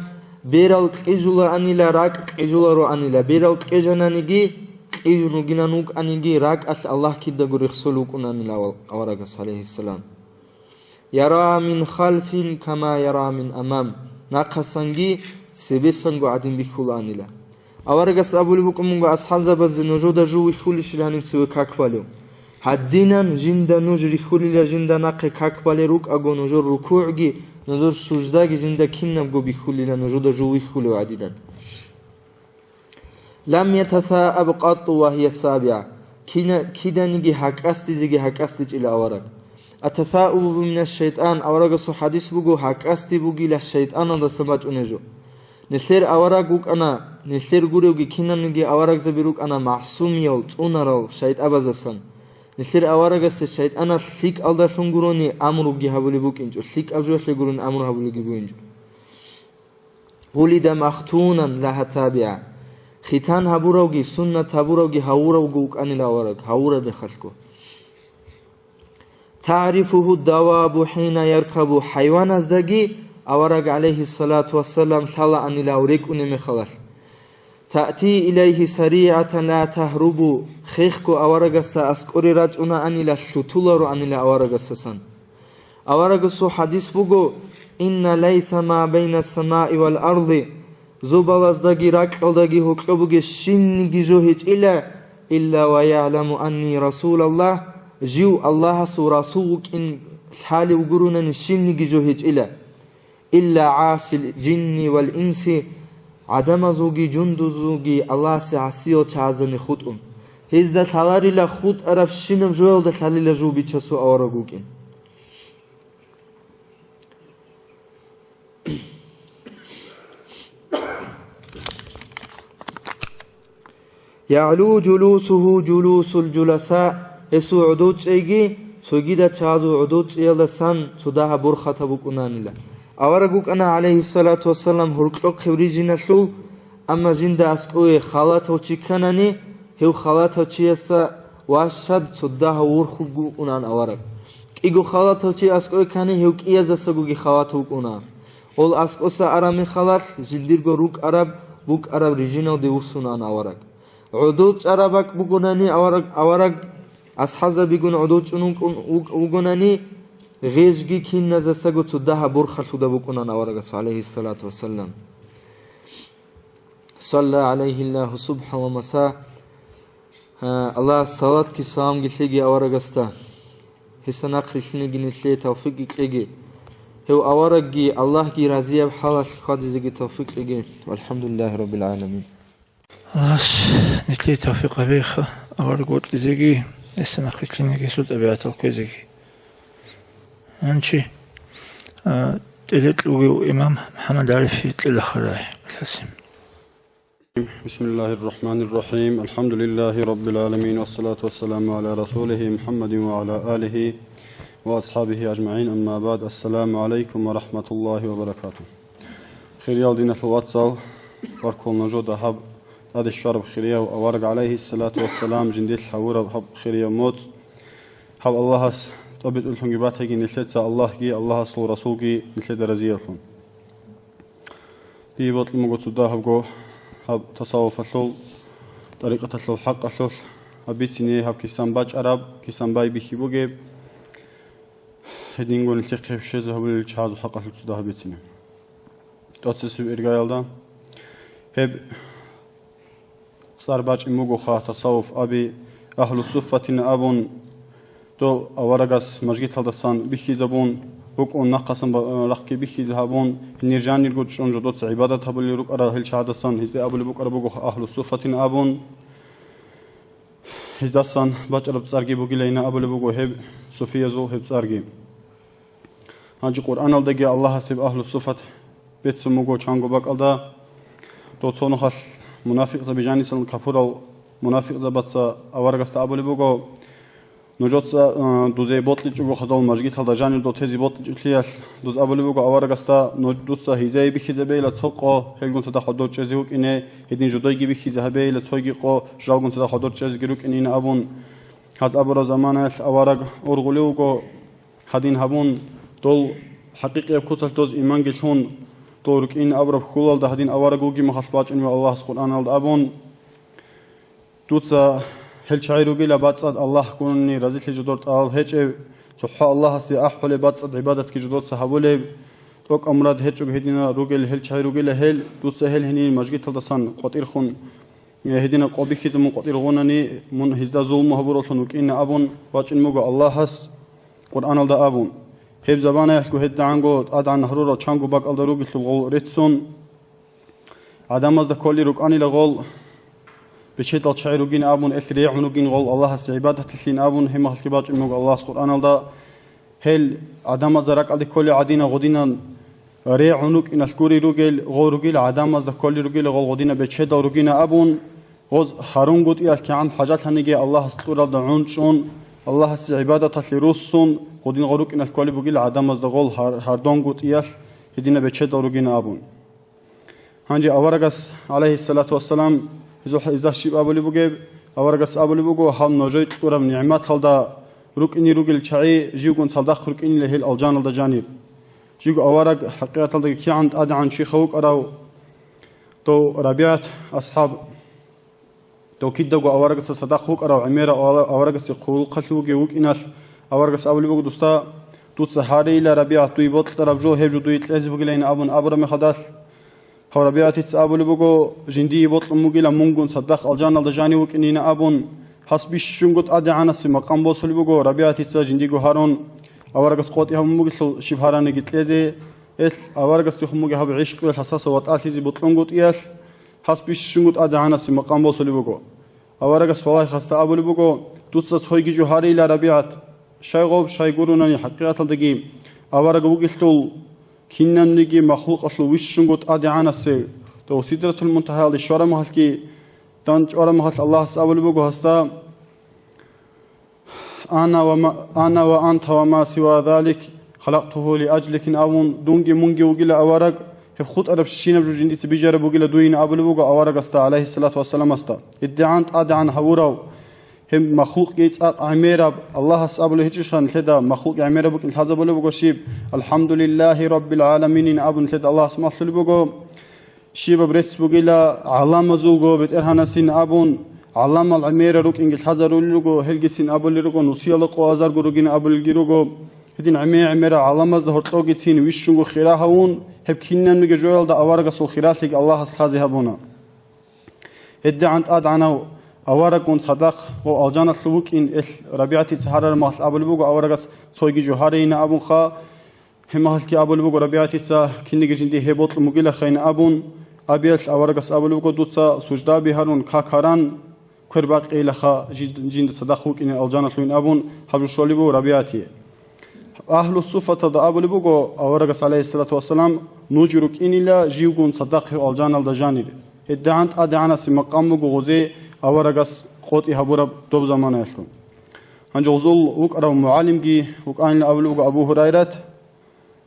بيرال قيجولا أنيلا راك قيجولارو أنيلا بيرال قيجنانيجي قيجنو جنانوك أنيجي راك أس الله كده غريخسلوك أنيلا أورغس عليه السلام يرى من خلف كما يرى من أمام ناقصنجي سبيسنجو عدم بخولانيلا أورغس أبو لبكم أصحاب زبز نجود جو يخولش لهنم سوى كاكواليو Haddinan jinda nujri khulila jinda naqe kakbale ruk ago nujur ruku'gi nujur sujdagi jinda kinnam go bi khulila nujuda juwi khulu adidan. Lam yatatha'ab qattu wa hiya sabi'a. Kidanigi haqasti zigi haqasti ila awarak. Atatha'ubu min ash-shaytan awaraga su hadis bugu haqasti bugi la shaytan da sabat unejo. Nesler awarak uk ana nesler gureugi kinanigi awarak zabiruk ana ma'sum yol tsunaro shayt abazasan. Nesler awaraga se shaytana lik alda shunguroni amrugi habuli bukinjo lik avjosle gurun amru habuli gibuinjo. Wulida makhtunan laha tabi'a. Khitan haburaugi sunnat haburaugi hawuraugu uk anila awarak hawura bekhalko. Ta'rifuhu dawabu hina yarkabu haywan azdagi awarag alayhi salatu wassalam thala anila awrik unime khalal. Ta'ti ilayhi sari'atan la tahrubu khikhku awaragasa askuri raj'una anila shutularu anila awaragasa san. Awaragasu hadis bugo inna laysa ma bayna as-sama'i wal ardi zubalazdagi raqaldagi huklubuge shinnigi johit illa wa ya'lamu anni rasulallah jiu Allah su rasuluk in hali uguruna shinnigi johit illa asil jinni wal insi adamazugi junduzugi Allah se asiyo chazani khutun hizda thalari la khut arab shinam joel da thalila jubi chasu awaragukin Ya'lu julusuhu julusul julasa esu udud chegi sugida chazu udud yalasan sudaha burkhata bukunanila awaraguk ana alayhi salatu wassalam hurqlo khibrijinashu amma jinda asqoe khalata chikanani hew khalata chiasa washad sudaha urkhugu unan awarag igu khalata chi asqoe kani hew qiyazasagugi khawata ukuna ol asqosa arami khalat zindirgo ruk arab buk arab rijino de usunan awarag udud arabak bugunani awarag ashaza bigun udud chunun ugunani غيزگي كين نزسگو تدها برخ شده بکنن آورگس عليه الصلاة والسلام صلى عليه الله صبح ومساء الله صلاة كي سلام گتلگي آورگستا حسنا قشنگي نتلي توفيق گتلگي هو آورگي الله گي رضي بحالش خادزگي توفيق گتلگي والحمد لله رب العالمين الله نتلي توفيق بيخ آورگوت لزگي حسنا قشنگي سود أبيات القيزگي أنشي تلت إمام محمد عارف يتلل خراي بسم الله الرحمن الرحيم الحمد لله رب العالمين والصلاة والسلام على رسوله محمد وعلى آله وأصحابه أجمعين أما بعد السلام عليكم ورحمة الله وبركاته خيريال دين الواتسال وركول نجود أحب هذا الشرب خيريال وأورق عليه الصلاة والسلام جنديل حورة أحب خيريال موت حب الله طبيت لهم جبات هيجي نشلت الله جي الله صو رسول جي نشلت رزيلهم دي بطل موجود صداه بجو هب تصوف الثول طريقة الثول حق الثول هبيت سني هب كيسان باج عرب كيسان باي بيخيبوجي هدين قول نلتقي في الشيء هب الشهاد حق الثول صداه هبيت سني تأسيس إرجايل ده هب صار باج موجو خا تصوف أبي أهل الصفة أبون تو أورجس مجيء هذا بيخي زبون وكون نقصن رخي بيخي زهبون نرجان يرجع شون جدود عبادة هبلي روك أرى هل شهادة سان هذا أبو لبوك أرى بوجو أهل الصفة أبون هذا سان بچ أرى بسارجي بوجي لينا أبو لبوجو هب صوفيا زو هب سارجي هنجي قرآن الدجى الله سب أهل الصفة بيت سموجو شانجو بق ألدا تو تصون خل منافق زبيجاني سن كفور منافق زبط أورجس أبو لبوجو نجوت دوزي بطل جو خدال مجيء هذا جانب دو تزي بطل جليش دوز أبولي بقى أورجستا نجوت هيزاي بخيزة بيلا تسوقه هلقون سدا خدود جزيوك إنه هدين جداي بخيزة بيلا تسوقي قا جالقون سدا خدود جزيروك إنه أبون هذا أبورا زمانه أورج أرغليوكو هدين هبون دول حقيقة بكتل دوز إيمان جلهم دورك إن أبرب خلال ده هدين أورجوجي مخصبات إنه الله سبحانه الأبون دوتسا هل شعيرو جيلا باتصد الله كونني رزيت لجدود هيج سبحان الله سي أحول باتصد عبادة كجدود صحابولي توك أمراد هيج وهدينا روجل هل شعيرو جيلا هل دوت سهل هني مجيء تلتصان قطير خون هدينا قبي خيز من قطير غنني من هزدا ظلم هبورتون وكين أبون واجن مجا الله هس قرآن الدا أبون هب زبانه يحكو هد عنگو أدعى نهرورا چانگو باق الدروغي لغول رتسون عدم از دكولي ركاني لغول بشيت الشعيروجين أبون إثريع ونوجين غول الله هس عبادة الثين أبون هم هالكباج مجا الله قرآن الدا هل عدم از رك على كل عدينا غدينا ريع عنق إن الكوري رجل غورجيل عدم از كل رجل غول غدينا بتشهد رجينا أبون غز هارون قد إياه كعن حاجات هنيجي الله استور الدعون شون الله هس عبادة الروسون غدين غورك إن الكل بقول عدم از غول هاردون قد إياه هدينا بتشهد رجينا أبون هنجي أورجس عليه الصلاة والسلام إذا شيب أبولي بقول أورجس أبولي بقول هم نجيت تورا من نعمات هالدا ركني رجل شعي جيوكون صدق ركني له الألجان الدجانب جيجو أورق حقيقة الدق كي عند أدعان شي خوك أراو تو ربيعة أصحاب تو كيد دقو أورق صدق خوك أراو عميرة أورق سيقول قتلو جيوك إنال أورق سأولي بقو دوستا توت سهاري إلى ربيعة تو يبطل طرف جو هيجو تو يتلازي بقلين أبون أبرا مخداث هو ربيعة تتسأولي بقو جندي يبطل مقيلة منقون صدق الجان الدجاني وك إنينا أبون حسبي شنقط أدعانا سي مقام بوصل بقو ربيعة تتسا جندي هارون أورجس قوتي هم مقتل شبهاراني قلت لزي أورجس تخم مجها بعشق الحساس وطأتي زي بطلون قط إيش حسب الشنقط أدعانا سي مقام بوصل بقو أورجس فلاي خستا أبو بقو توصل هيجي جوهاري إلى ربيعة شاي غوب شاي قرونني حقيقة الدقيم أورج وقتل كنا نجي مخلوق أصل وش شنقط أدعانا سي تو سدرة المنتهى للشورى مهلكي تانج أورا مهل الله سأبو بقو هستا أنا وأنت وما سوى ذلك خلقته لأجلك أبون دونجي مونجي وقيل أورق خود أرب شينا بجندي تبيجر وقيل دوين أبو لبوغا أورق استا عليه الصلاة والسلام استا ادعانت أدعان هوراو هم مخلوق جيت عميرة الله سأبو لهجشان لدا مخلوق عميرة بك الحزب لبوغا شيب الحمد لله رب العالمين أبو لدا الله سمح لبوغا شيب بريتس وقيل علامة زوغو بترهانا سين أبون علامة العميرة روك إنجل حزر لوجو هلجتين أبو لروجو نسيالقو أزار جروجين أبو الجروجو هدين عميرة علامة ظهر طاقتين ويشونجو خيراهون هب كنا نججوال دا أورجس وخيراتك الله سخازي هبونا هدي عند أدعنا أورجون صدق وألجان الثلوك إن ربيعتي سهرة المال أبو لوجو أورجس صويجي جوهرين أبو خا هم هالكي أبو لوجو ربيعتي سا كنا جندي هبوط المقيلة خين أبون أبيت أورجس أبو لوجو دوتسا سجدا بهارون كاكاران كرباق إلخا جند صدقوك إن الجنة لين أبون حبل شوليبو ربيعتي أهل الصفة دا أبو لبوغو أورغس عليه الصلاة والسلام نوجرك إن لا جيوغون صدقه الجنة الدجاني ادعانت أدعانا سمقام غوزي أورغس قوتي هبورا دوب زمان يشكون هنجوزول وقرأ معالم جي وقان أبو لبوغو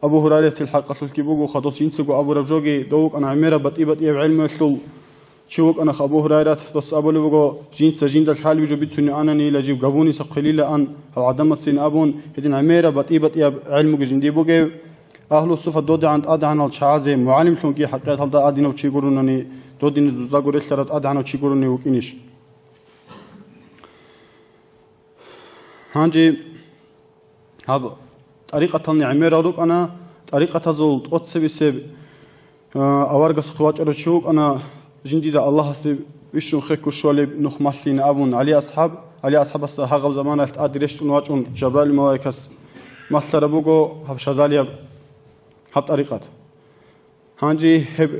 أبو هريرة الحق الكبوغو خدوس ينسقو أبو ربجوغي دوك أنا عميرة بطيبت بعلم يشلول شوك أنا أبو هريرة دوس أبو لبوغو جين سجين الحال بيجو بيتسوني أنا نيلا جيب قبوني سقليلا أن العدمة سين أبون هدين عميرة بطيبت علم جندي بوغي أهل الصفة دودي عند أدعنا الشعازي معلم تونكي حقيقة هذا أدينا وتشيقولونني دودي نزوزاقو ريشلرات أدعنا وتشيقولوني وكينيش هانجي هاب طريقة عميرة روك أنا طريقة زول أتسبي سب أورغس خوات أرشوك أنا جندي دا الله سب ويشون خيكو شولي نخمالين أبون علي أصحاب هاغب زمانة أدريشت ونواجون جبال الموايكس مثل ربوغو هب شازاليا هب طريقات هانجي هب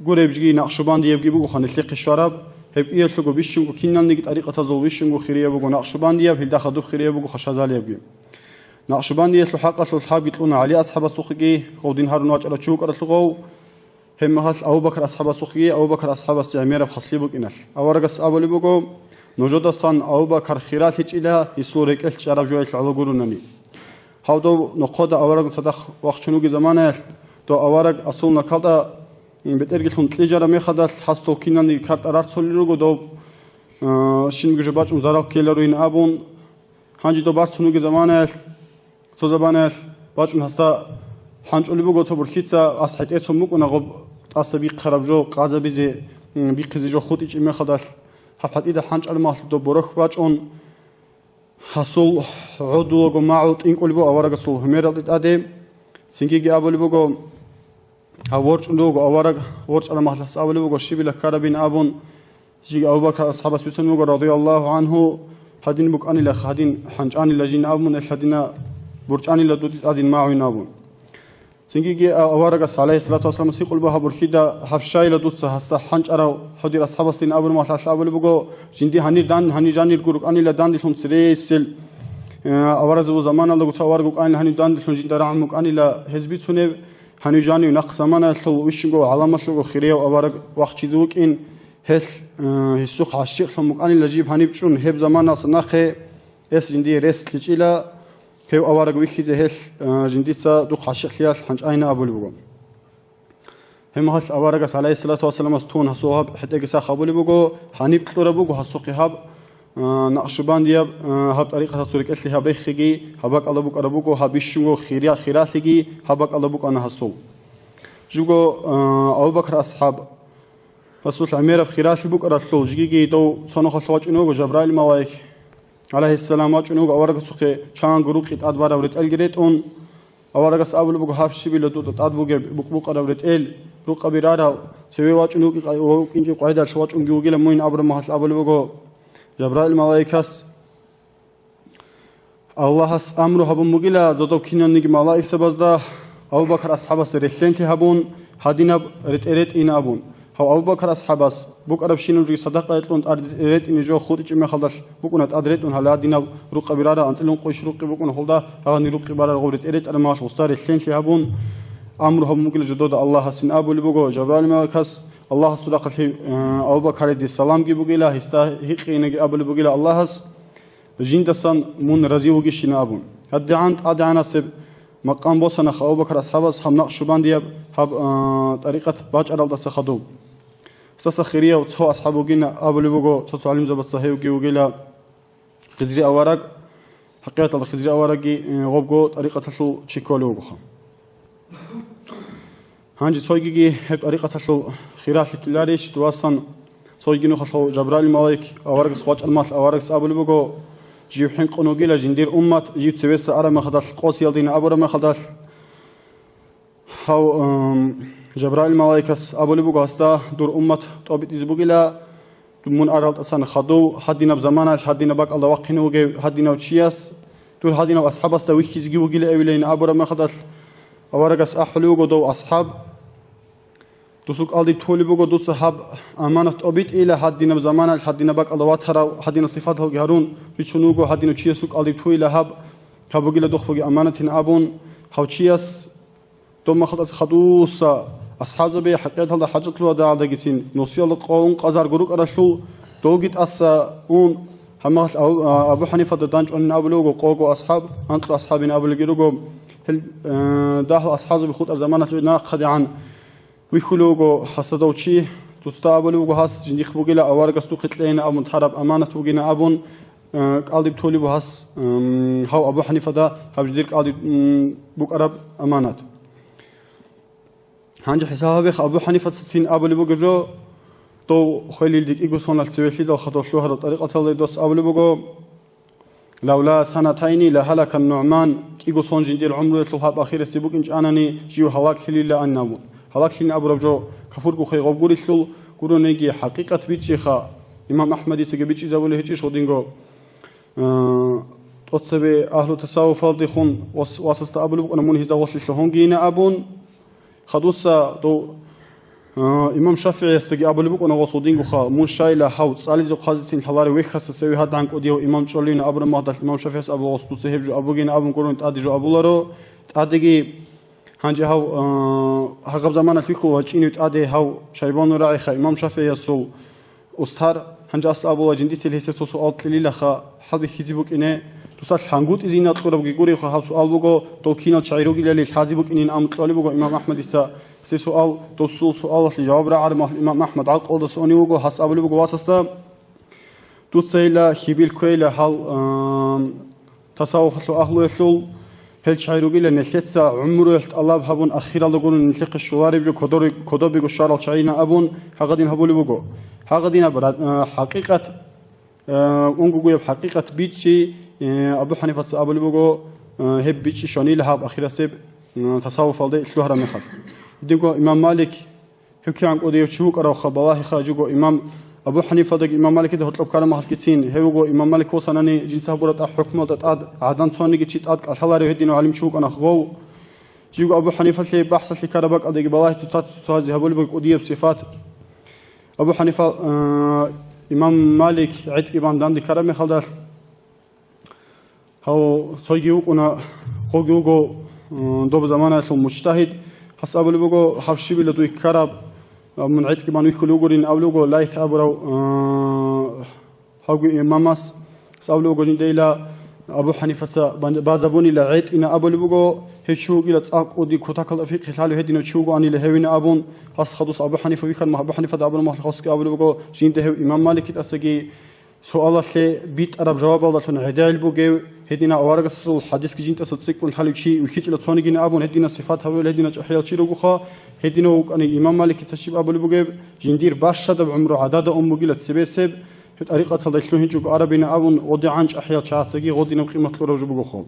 قولي بجي نقشبان دي يبقي بوغو خانتلقي الشراب هب إيه تلقو بيشونغو كينان نيجي طريقة زول ويشونغو خيريا بوغو نقشبان دي هل داخل دو خيريا بوغو خشازاليا بقي نقشبان دي يتلو حقا الحاب يتلون علي أصحاب السوخي غودين هارو نواج أرشوك أرتلغو هم هال أبو بكر أصحاب السوخي أبو بكر أصحاب السعميرة بخصيبك إنال أورغس أبو لبوغو نوجد الصان أبو بكر خيرات هيج إله يسورك إلت شرف جوية العلو قرونني هاودو نقود أورغ صدق وقت شنوغي زمانه دو أورغ أصول نكالدا بترجلهم تلجرة مخدل حسوا كيناني كارت أرارت سوليروغو دو شنوغي جباج مزارق كيلروين أبون هانجي دو بارت شنوغي زمانه تو زبانه باجون هستا هانج أوليبوغو تو بركيتسا أصحيت إتسو مكونا غب أصبي قرب جو قازا بيزي بيقزي جو خود إيش مخدل حفظ إذا حنج المال دو بروخ باجون حصل عضو ومعود إنك أوليبو أورغ صل هميرة لتأدي سينجي أوليبوغو أورج أوليبوغو أورغ ورج على محلس أوليبوغو شبيل كاربين أبون جي أبو بكر أصحاب سبيسون رضي الله عنه هدين بك أني لخ هدين حنج أني لجين أبون هدينا برج أني لدود هدين معين أبون سنجي أوارق عليه الصلاة والسلام سيقول بها بركيدا هفشاي لدود سهسا حنج أرى هدي أصحاب السين أبون ما تلاش أبون بقو جندي هني دان هني جاني الجروك أني لدان دلهم سريسل أوارز وزمان الله قص أوارق أني هني دان دلهم جند رعمك أني لا هزبيت سنة هني جاني نقص زمان الحل وشجو علامة شجو خيرية وأوارق وقت شذوك إن هل السوق عشيق لهم أني لجيب هني بشون هب زمان صناخه اس جندي ريس كتيلا كيو أوارق ويكيز هل جندي سا دوق عشيق ليال حنج أين أبو لبقو هم هل أوارق عليه الصلاة والسلام استون هسوهب حتى جسا خابو لبقو هني بطلور بقو هسوق هب نقشبان دياب هب طريقة سورك أسلي هبي خجي هبك الله بق أربوكو هبيشونغو خيريا خيراتيجي هبك الله بق أنا هسو جوجو أبو بكر أصحاب رسول عمير بخيرات بق أرسل جيجي دو صنع خلوات إنه جبرائيل ملاك عليه السلام إنه أورق سخي شان جروك أدبار أورت الجريت أون أورق أصحاب بق هاف شبي لدو تأدبو بق أورت إل روك أبيرارا سوي وات إنه كإنجي قاعدة شوات إنجي وجيل موين أبر ما هس أبو بق جبرائيل ملاكاس الله هس أمره هبون مجيلا زودو كينان نيجي ملاك سبزدا أبو بكر أصحاب سريحين هبون هادينا رت إن أبون هو أبو بكر أصحابس بوك أرب شينو جي صدق قايتلون أدريت إن جو خود إجمع خلدش بوكونات أدريتون هلا دينا روق برارا أنتلون قويش روق بوكون خلدا هغني روق برارا غورت إريت أنا ماش وصار الحين شهابون أمرهم ممكن جدود الله حسن أبو لبوجو جبال مالكس الله صدق في أبو بكر دي السلام جي بوجيلا هستا هيقين أبو لبوجيلا الله حس جندسان من رزيو جيشين أبون هدي عن سب مقام بوسنا أبو بكر أصحابس هم نقشبان دياب هب طريقة باج أرال دس خدو ساس خيرية وتصو أصحابه جينا أبو لبوجو تصو علم زب الصحيح وجيلا خزري أوراق حقيقة الخزري أوراق غوبجو طريقة تلو تشيكولو بخا هانجي صويجي هب طريقة تلو خيرات الكلاريش توصل صويجي نخلو جبرائيل الملاك أوراق سقاط المال أوراق أبو لبوجو جيو حين قنوجيلا جندير أمة جيو تسويس أرى ما خدش قوس يلدين أبو ما خدش هاو جبرائيل ملاكس أبو لبوجو هستا دور أمة طابت إزبوجيلا من أراد أصلا خدو حدنا بزمانه حدنا باك الله وقينه وجي حدنا وتشياس دور حدنا وأصحاب استويك يزجيو جيلا أولين أبو ما خدش أورجس أحلو دو أصحاب تسوق ألدي تولي بوجو دو صحاب أمانة أبيت إلى حدنا بزمانه حدنا باك الله واترى حدنا صفاته جهرون بيشونوجو حدنا تشيسوق ألدي تولي هب هبوجيلا دخ بوجي أمانة أبون هاو تشياس دوما خدش خدوسا أصحاب زبي حقيقة هذا حاجة كلها ده على جتين نوصل القاون قزار جروك أرسلوا دوجت أسا أون هم أبو حنيفة دانج أن أبو لوجو قوجو أصحاب أنت أصحابين أبو لجروجو هل ده أصحاب بخوت الزمان تجنا خدعان ويخلوجو حسدوا شيء تستقبل لوجو هاس جندي خبوجلا أوارق استوقت لنا أو متحرب أمانة وجينا أبون قاضي بتولي بهاس هاو أبو حنيفة ده هبجدير قاضي بوك أرب أمانة هنج حسابه أبو حنيفة سين أبو لبوجو تو خليل ديك إيجوسون السويسي دو خطوشلو هذا طريقة الله دوس أبو لبوجو لولا سنتين لهلك النعمان إيجوسون جندير عمره يطلبها بأخير السبوك إنج أنني جيو هلاك خليل لا أنامو هلاك خليل أبو رجو كفور خي غبور يسلو كورو نيجي حقيقة بيتشيخا إمام أحمد يسجى بيتشي زاوله هيتش خدينجو تصبي أهل التصوف فالدخون واسست أبو لبوجو أنا من هذا وصل شهون جينا أبون خدوسا دو إمام شافعي يستجي أبو لبوك أنا وصودين وخا مون شايلة حوت سالي زو خازتين حلاري ويخس سوي هاد عنك أديو إمام شولين أبو مهدل إمام شافعي أبو وصدو سهيب جو أبو جين أبو كورون تأدي جو أبو لارو تأدي هنجي هاو هقب زمان فيكو هجيني تأدي هاو شايبان راعي إمام شافعي يسو أستهر هنجي أس أبو جندي تلهيسة سؤال تليل خا حبي خيزبوك إنه توصل حنقول إذا نطلب بقولي خا سؤال بقول توكينا شعيرو جلالي حازبوك إني أم طالب بقول إمام أحمد إسا سؤال توصل سؤال الجواب رأى الإمام أحمد على قول سؤالي بقول حس أبو بقول واسطة توصل خبير كويل حال تصوف أهله يحلو هل شعيرو جلالي نلتسا عمره الله بهبون أخيرا لقول نلتق الشوارب جو كدر بقول شارع شعينا أبون هقدين هبولي بقول هقدين برا حقيقة أنقول بحقيقة بيتشي أبو حنيفة أبو لبوجو هب بيتشي شوني لهاب أخيرا سب تصوف على شهر مخل ديجو إمام مالك هكي عن قديو شوك أو خبواه خاجو إمام أبو حنيفة دق إمام مالك ده هطلب كلام هالكتين هيوجو إمام مالك هو سناني جنسه برات حكمه تاد عدن صاني جتشيت أد الحلاري هدينا علم شوك أنا خو جيجو أبو حنيفة اللي بحث اللي كربك أدق بالله تتات هبول بق أديه بصفات أبو حنيفة إمام مالك عد إبان دان دي كرم خلدر هو صيجيوك أنا خوجيوجو دوب زمانه ثم مجتهد حسب اللي بقو حفشي بلا دوي كرب من عيد كمان يخلوجورين أولوجو لايث أبرو هاجو إمامس سأولوجو جنديلا أبو حنيفة بعزبوني لعيد إن أبو لبقو هيشوق إلى تأق ودي كتاكل أفيق خلالو هدينا تشوقو أني لهوين أبون حس خدوس أبو حنيفة ويخان مع أبو حنيفة أبو المحل خاصك أبو لبقو جنده إمام مالك تأسجي سؤال اللي بيت أرب جواب الله تون عدال بقو هدينا أوارق الصل حديث كجنت أصدق الحلق شيء ويخيج لتصوني جنا أبون هدينا صفات هبول هدينا أحيال شيء رجوخا هدينا وأني إمام مالك تشيب أبو لبقو جندير باش شد بعمره عدد مقيلة سبب طريقة تلدشلون هيجوك عربينا أبون وضع عنج أحيال شعاتسجي غدينا بقيمة لورا جبقو خال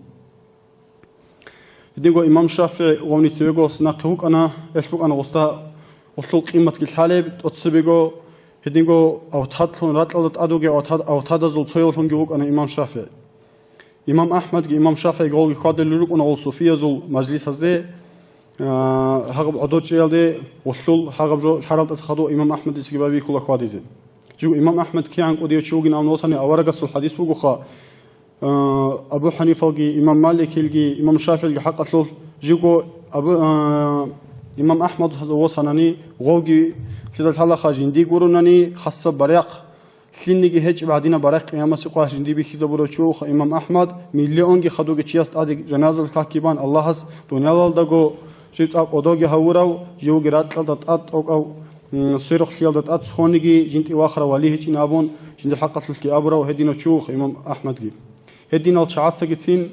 هدينا إمام شافعي ومن تبقو سناقهوك أنا إيشبوك أنا وصل قيمة الحالب أتصبقو هدينا أو تحطلون راتلت أدوجي أو تحدزل تيولون جوك أنا إمام شافعي إمام أحمد إمام شافعي قال يقاد اللوك أنا والصوفية زل مجلس هذا هرب عدود شيء وصل هرب حرالت أسخدو إمام أحمد يسقبابي كل خواديزين جو إمام أحمد كي عن قدية شوقين أو نوصني أورقة الحديث وجوخا أبو حنيفة جي إمام مالك جي إمام شافعي جي حق أصله جو أبو إمام أحمد وصلني وجي كذا الحلقة جندي قرنني خاصة بريق سلني جي هج بعدين بريق يا مسقى جندي بخيز بروشوخ إمام أحمد مليون جي خدوج تشيست أدي جنازة الكاكيبان الله هس دنيا الله دعو شيء أب أدوجي هوراو جو جرات لدت أو صيرخ خيالدت أتصخونيجي جنتي واخر وليه تين أبون جنت الحق تلقي أبرا وهدينا تشوخ إمام أحمد جي هدينا الشعات سجتين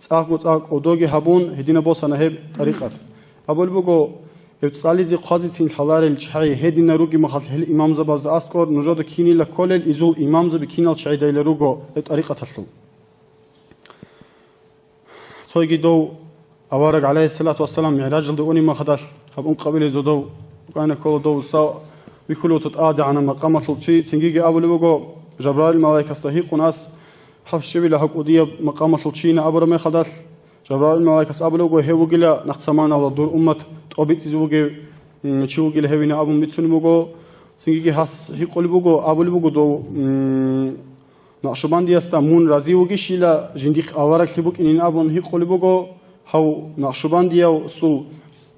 تأق أدوجي هبون هدينا بوس أنا هب طريقة أبول بقو يتصالي زي قاضي الحلال الشحي هدينا روجي مخاط هل إمام زباز أسكور نجاد كيني لكل الإزول إمام زب كينال الشحي دايل روجو طريقة تلقو صويجي دو أوارق عليه الصلاة والسلام معراج الدوني ما خدش هبون قبل زودو كان كل دو سا بيخلو تتعادى عن مقام الشيء سنجيجي أبو لبقو جبرائيل الملائكة استهيق ناس حفش بلا حق ودية مقام الشيء أبو رمي خدش جبرائيل الملائكة أبو لبقو هو جلا نقسمان على دور أمة أبيت زوجي شو جلا هوينا أبو متسون بقو سنجيجي حس هي قل بقو أبو لبقو دو نقشبان دياستا مون رازي وجي شيلا جنديق أوارك لبق إن أبو هي قل بقو هو نقشبان ديا سو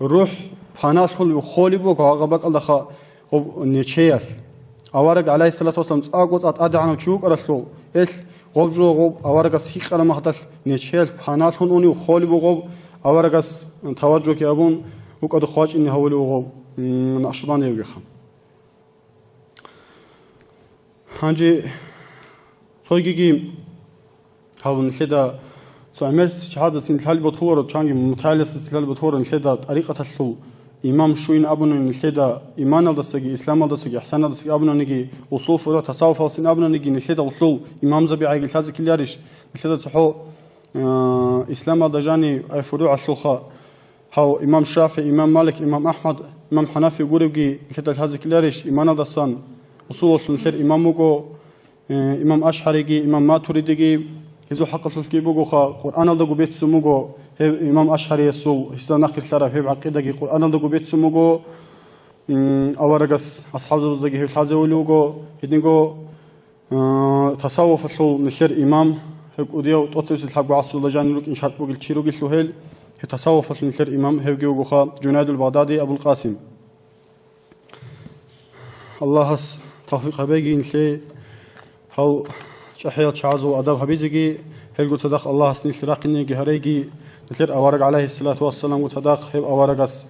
روح فنالخل وخالي بقى عقبك الله خا نشير أوارق عليه الصلاة والسلام أقول أدعنا شوك أرسل إيش غبجو غب أوارق سيخ على ما حدث نشير فنالخل أني وخالي بقى أوارق توجه كأبون وقد خاج إني هولي وغب نقشبان يوجي خم هنجي صويجي هون كده سأمر شهادة سنتهال بطورة شانجي متعلق سنتهال بطورة كده طريقة السو إمام شوين أبونا كده إيمان الدسجي إسلام الدسجي إحسان الدسجي أبونا نجي وصول فرع تصوف فلسطين أبونا نجي كده وصول إمام زبي عاقل هذا كل يارش كده صحو إسلام الدجاني أي فروع السلخاء هاو إمام شافعي إمام مالك إمام أحمد إمام حنفي يقولوا كده هذا كل يارش إيمان الدسان وصول الخير إمام مجو إمام أشعري إمام ماتريدي إذا حق الفلكي بقى قرآن الله جبت سموجو إمام أشعري يسوع هستناخ الثلاث هي عقيدة قرآن الله جبت سموجو أورجس أصحاب الزوجي هي الحازة ولوجو هدينجو تصوف الحل مثل إمام هقوديو توصل الحق عصر الله جان لك إن شاء الله تشيروج السهيل تصوف مثل إمام هجيو خا جنيد البغدادي أبو القاسم الله هس توفيق بيجي إن شيء هاو شحيات شعزو أدب حبيزي هل صدق الله سنيل راقني جهريجي مثل أوارق عليه الصلاة والسلام وصدق هل أوارقس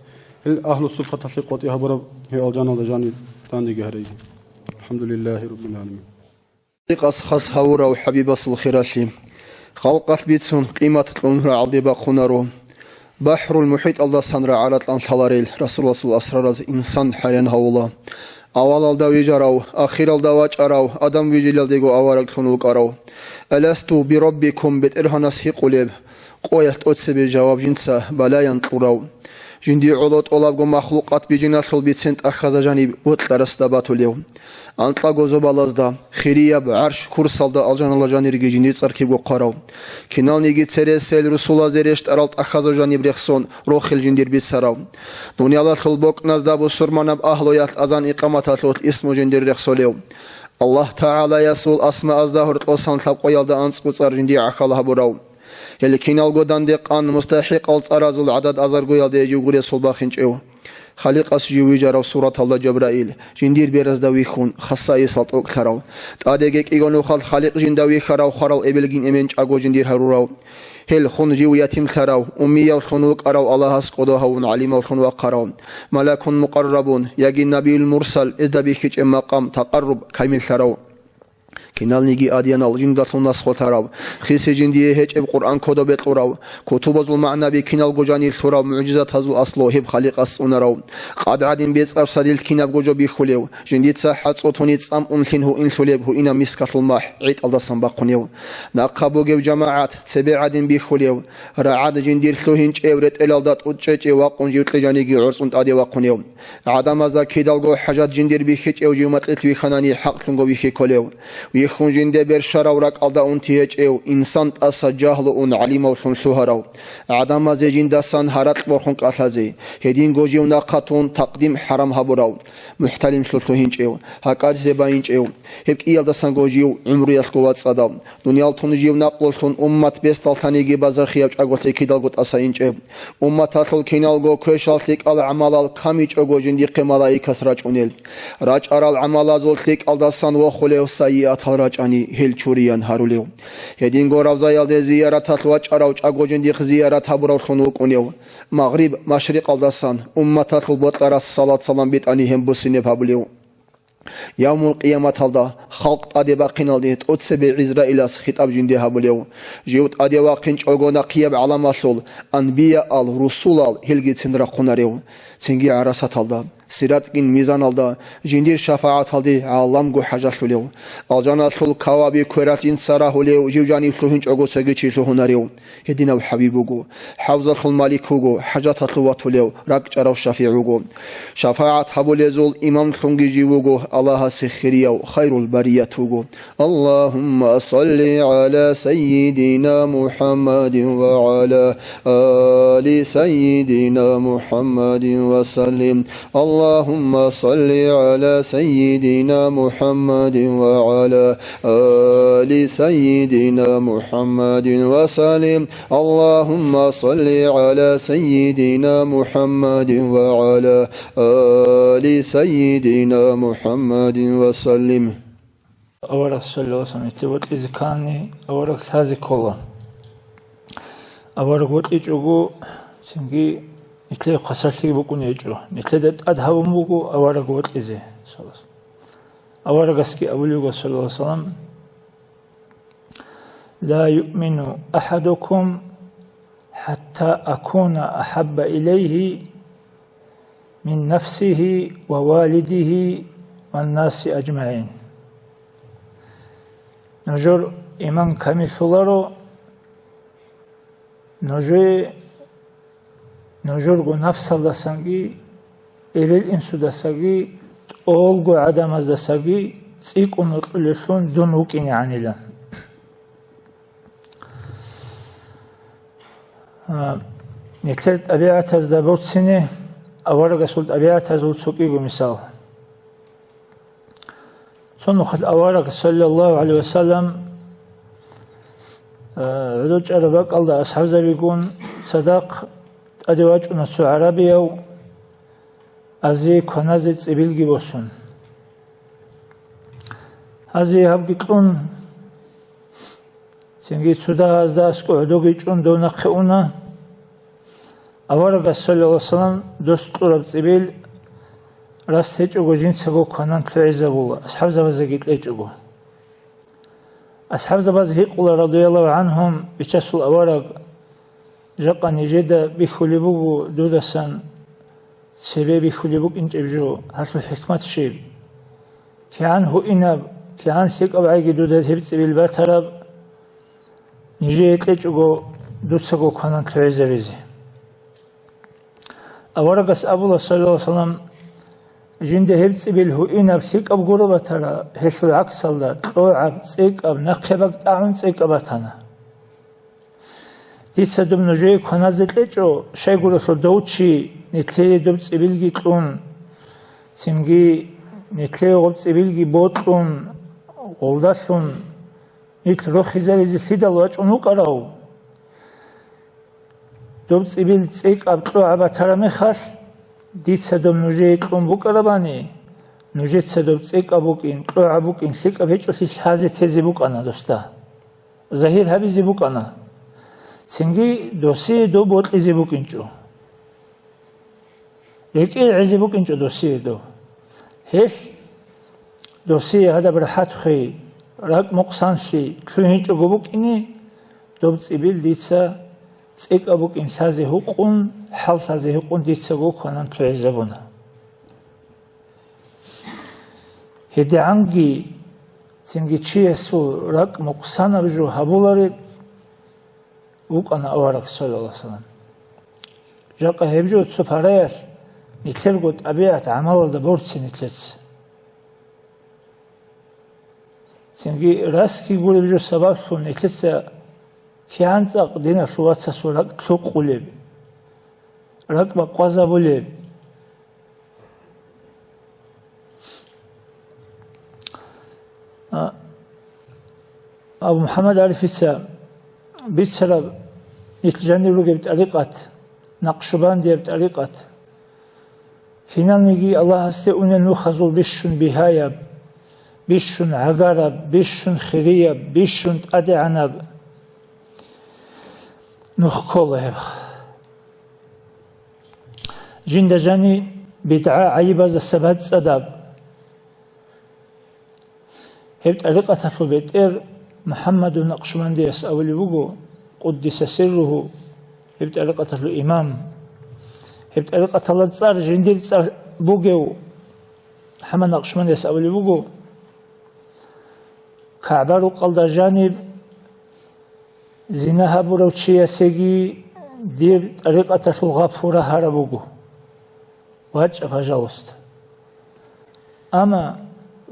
هل أهل الصفة تحقيقات يهبرب هي الجنة الجاني تاني جهريجي الحمد لله رب العالمين قص خص هورا وحبيب الخيراشي خلقت بيتسون قيمة الأمر عظيمة خنارو بحر المحيط الله سنرى على الأنشالاريل رسول الله أسرار إنسان حاليا هولا أول الدواء جراو آخر الدواء جراو أدم ويجيل ديجو أوارق خنوك أراو ألستو بربكم بترهنس هي قلب قويت أتسب جواب جنسه بلا ينطراو جندي علوت أولاب جو مخلوقات بيجينا شل بيتسنت أخذ جانب وطلرس دباتوليو أنطلا جوزو بالازدا خيرية بعرش كورسال دا الجان الله جاني رجي جندي تركيب جو قراو كنال نيجي تريسل رسول الله دريشت أرالت أخذ جانب رخصون روخ الجندير بيتسراو دنيا الله خلبوك نزدا بسرمان بأهلويات أذان إقامة لوت اسمه جندير رخصوليو الله تعالى يسول أسماء أزدهر توصل تبقى يلدا أنس قصر جندي عخالها براو يلي كينال جودان دقان مستحق الأرازل عدد أزر قيل ديجي وقري صلباخنج إيوه خالق أسجي جرى سورة الله جبرائيل جندير بيرز دوي خون خصائص الطوق تراو تاديك إيغونو خالق جندوي خراو خرال إبلغين إمنج أغو جندير هروراو هل خون جيو يتيم تراو أمي الخنوك أراو الله سقودوها ونعلم الخنوك قراو ملك مقربون يجي النبي المرسل إذا بيخيج مقام تقرب كامل تراو كنال نيجي أديان الجندات الناس خطراو خيس جنديه هج القرآن كودا بتقراو كتب المعنى بكنال جوجاني الثراو معجزات هذا الأصل هب خالق السنراو قد عادين بيت أرسل الكناب جوجا بيخليو جنديت صحة صوتوني تصام أنلين هو إن خليب هو إنا مسكت الماح عيد الله صنباقنيو نقابو جو جماعات سبع عادين بيخليو رعاد جندير ثوهنج أورت إلالدات أتشج واقون جيوت لجانيجي عرس أنت أدي واقنيو عدم هذا كيدال جو حاجات جندير بيخج أو جيومات لتوي خناني حق تنجو بيخليو ويخون جندي برشارا وراك ألدا أنتيج أو إنسان أسا جاهل أن عليم وشون شهراو عدم هذا جندا سان هرات ورخون كأثازي هدين جوجي وناقاتون تقديم حرام هبراو محتلين شلتوهنج أو هكذا زباينج أو هيك إيال سان جوجيو عمري القوات صدام دنيا التونجي وناقلتون أمة بيستالتانيجي بازار خياج أقوتي كيدالقوت أساينج أو أمة تطل كينالجو كوشالتيك على عمال الكاميج أو جندي قمالاي كسراج أنيل راج أرى العمال زولتيك ألدا سان وخليه سيئات هراجاني هل شوريان هاروليو هدين غوراو زايال زيارة تطلواج أراوج أقوجندي زيارة هبراو خنوك أنيو مغرب مشرق ألدا سان أمة تطل بطلر الصلاة سلام بيت أنيهم بسيني بابليو يوم القيامة هذا خلق أدي باقين الديت أتسبع إسرائيل خطاب جندي هبليو جيوت أدي واقينش أغونا قياب على مشلول أنبياء الرسول هلجي تنرا قناريو تنجي عراسات هذا سيرات إن ميزان هذا جندير شفاعات هذا عالم جو حاجة شليو الجنة شل كوابي كراتين سراه ليو جيوجاني فلوهنج أغو سجيتشي شلهناريو هدينا وحبيبوجو حوزة الملك هوجو حاجات تلوات ليو راك جرو شفيعوجو شفاعات هبولي زول إمام شنجي جيوجو الله سخريو خير البرية هوجو اللهم صل على سيدنا محمد وعلى آل سيدنا محمد وسلم اللهم صل على سيدنا محمد وعلى آل سيدنا محمد وسلم اللهم صل على سيدنا محمد وعلى آل سيدنا محمد وسلم أورك صلى الله عليه وسلم تبت إزكاني أورك هذه كلها أورك وتيجوا سنجي نتلي قصصي بكون يجرو نتلي أدهب موجو أورك وتيزه صلى الله عليه وسلم أورك أسكي أوليو صلى الله عليه وسلم لا يؤمن أحدكم حتى أكون أحب إليه من نفسه ووالده والناس أجمعين نجور إيمان كامل سولارو نجور نفس الله سنجي إبل إنسو دساجي أولغو عدم از دساجي تيك ونطلسون دون وكين عنيلا نتلت أبيعة تزدبوت سنة أورغ سولت أبيعة تزول سوكيغو مثال صنخت أورغ صلى الله عليه وسلم علوج أرباك الله أصحاب زبيقون صداق أدواج أنسو عربية أزي كونازي تسبيلغي بوسون أزي هبقون سنجي تسودا أزدا أسكو عدوغي جون دون قئونا أورغ صلى الله عليه وسلم دوستور تسبيل راستيج أغو جنسكو كونان تلعيزة بولا أصحاب زبازاقيت ليج أغو أصحاب زبازاقيت رضي الله عنهم بيشاسو أورغ جاقا نجيدا بيخوليبوغو دودسان سبب بيخوليبوغ انت ابجو هاتو حكمة شيب كيان هو إناب كيان سيك أبعيقي دودا تبت سبيل باتراب نجيت ليج أغو دوتساقو كونان تلعيزة بيزي أورقس أبو الله صلى الله عليه وسلم جند هبت بالهو إنا بسيك أب قربة ترى هسو العكس الله روعب سيك أب نقبك تعون سيك أبتنا ديتسا دم نجيك هنازل إجو شاي قرصو دوتشي نتلي دبت إبلغي تلون سمجي نتلي غبت إبلغي بوتلون غولداشون نتل روخي زاليزي سيدا لواج أنوك أراو دبت إبل سيك أب روعب ترى مخاش ديتسا دم نجيك لون بوكرباني نجيتسا دبت سيك أبوكين روعبوكين سيك أبهجو سيش هازي تيزي بوك أنا دوستا ظهير هبيزي بوك أنا سنجي دوسي دو بوت إزي بوكينجو يكي عزي بوكينجو دوسي دو هيش دوسي هذا برحات خي راك مقصانشي كلهينجو بوكيني دوبت إبيل ديتسا تسيك أبوكين سازي هقون حال سازي هقون ديتسا بوكوانان تعزبونا هدي عنجي سنجي تشيسو راك مقصانا بجو هبولاري وقنا أورك صلى الله عليه وسلم جاك هبجو تسوباريس نتلقوت أبيعت عمل دبورتسي نتلتس سنجي راسكي يقول بجو سبابشو نتلتس كيانتا قدينا شواتسا سوراك تشوق راك بقوازا بوليب أبو محمد عارف السلام بيتسرب يتجنبوا بطريقة نقشباندية بطريقة فينا نجي الله استؤنا نخزو بيشون بهايب بيشون عقارب بيشون خريب بيشون أدعنب نخكوله جند جاني بدعاء عيبة السبات صداب هي بطريقة البيت محمد النقشبندي أولي بوغو قدس سره هي بطريقة الإمام هي بطريقة الله تصار جندير تصار بوغو محمد النقشبندي أولي بوغو كعبارو قلد جانب زناها بروتشي سيجي دير طريقة الغفورة هربوغو واجه فجاوست أما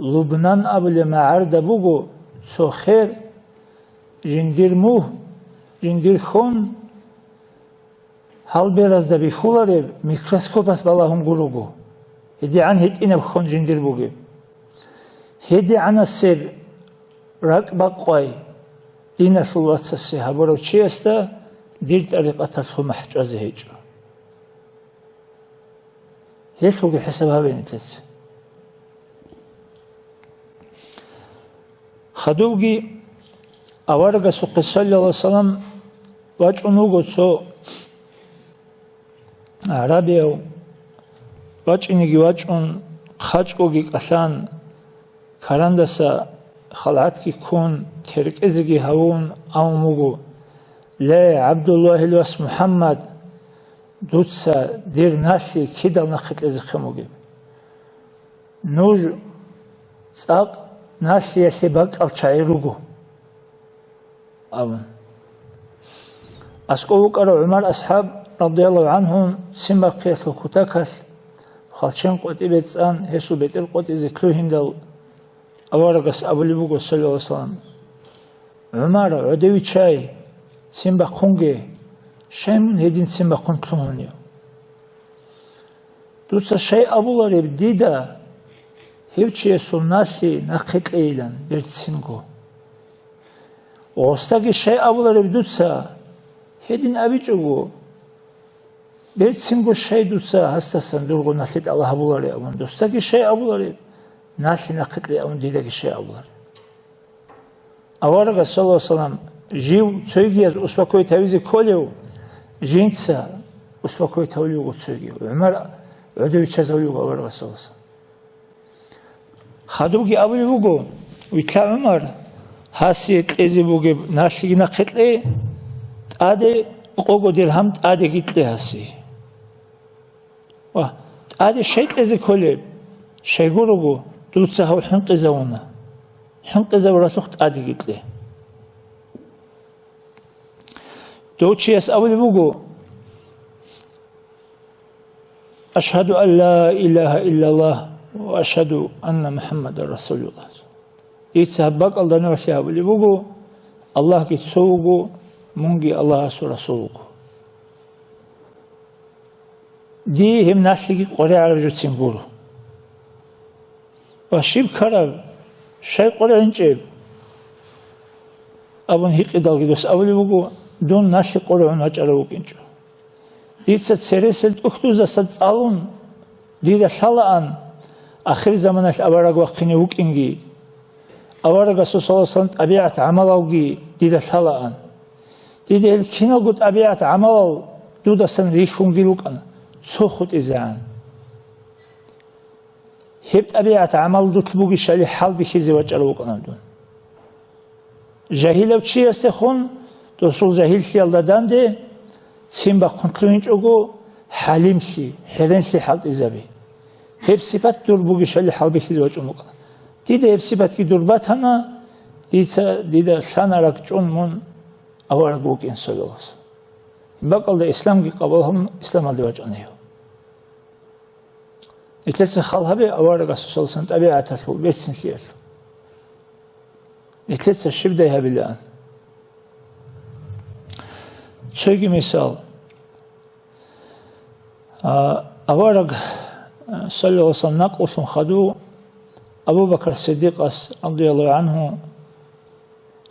لبنان قبل ما عرض بوغو سو خير جندير موه جندير خون هل براز دا بيخولار ميكروسكوب اس بالاهم گروگو هدي عن هيت إنا بخون جندير بوغي هدي عن السر راك باقوي دينا شلوات سسيها برو چي استا دير طريقة الخو محجوز هيجو هيش هو حسابها بينتلس خدوغي أورغا سوق صلى الله عليه وسلم واجنوغو تسو عربيو واجنيغي واجن خاجقوغي قشان كاراندسا خلعتكي كون تركزيغي هون أوموغو لا عبد الله الواس محمد دوتسا دير ناشي كيدا نخت لزخموغي نوج ساق ناشي يسيبك الشعيروغو أمن أسكوك أرى عمر أصحاب رضي الله عنهم سنبقية الكتاكس خالشين قوتي بيتسان هسو بيتل قوتي زيتلوهن دل أورغس أبو لبوغو صلى الله عليه وسلم عمر عدوي شاي سنبقونغي شايمون هيدين سنبقون تلونيو دوتسا شاي أبو لريب ديدا هيوچي يسو ناسي نقيت ليلان بيرتسنغو وستاقي شاي أبو لريب دوتسا هيدين أبيجوغو بيرتسنغو شاي دوتسا هستاسن دورغو ناسيت الله أبو لريب أمون دوستاقي شاي أبو لريب ناسي نقيت لي أمون ديداقي شاي أبو لريب أورغا صلى الله عليه وسلم جيو تسويقي از أسبقوي تاويزي كوليو جينتسا أسبقوي تاوليوغو تسويقي عمر عدوي تشازوليوغو أورغا صلى الله عليه وسلم خدوغي أولي بوغو ويتلا عمر هاسي تلزي بوغي ناسي نقيت لي تادي قوغو درهم تادي جيت لي هاسي تادي شيت لزي كولي شيغوروغو دوتسا هاو حنقزاونا حنقزاو راسوخ تادي جيت لي دوتشي اس أولي بوغو أشهد أن لا إله إلا الله وأشهد أن محمد رسول الله. يتسبق الله نرشيه بلبوغو الله كي تسوغو منجي الله رسولغو. دي هم ناشلقي قرى عرب جوتين بورو. وشيب كرب شيء قرى انجيب. أبن هيك دالغي دوس أولي بوغو دون ناشلق قرى عنواج عربوك انجو. ديتسا تسرسل اختوزا سلطالون ديدا شالان آخر زمانش أبارغ وقيني وكينجي أبارغ صلى الله عليه وسلم أبيعت عمالوغي ديدا شالان ديدا الكينو قد أبيعت عمال دودا سن ريشونجي لوكان تسوخت إزان هبت أبيعت عمال دوتلوغي شالي حال بشيزي وجعلوك أنا جاهلة وشي يستخون رسول جاهل سيالدادان دي سيمبا كنتلوينج اوغو حليمسي حرنسي حالت إزابي هب صفات دربوغي شالي حال بشيزي وجعلوك ديدا هب صفات كي دربات هنا ديدا شانارك جون من أوارق وكين سلوس بقال دا إسلام كي قبلهم إسلام الدي وجعنيه إتلسي خالها بي أوارق صلى الله عليه وسلم أبيعت الحول بيتسن سيال إتلسي الشبدا يها بالله تشوكي مثال أوارق صلى الله عليه وسلم نقل خدو أبو بكر الصديق رضي الله عنه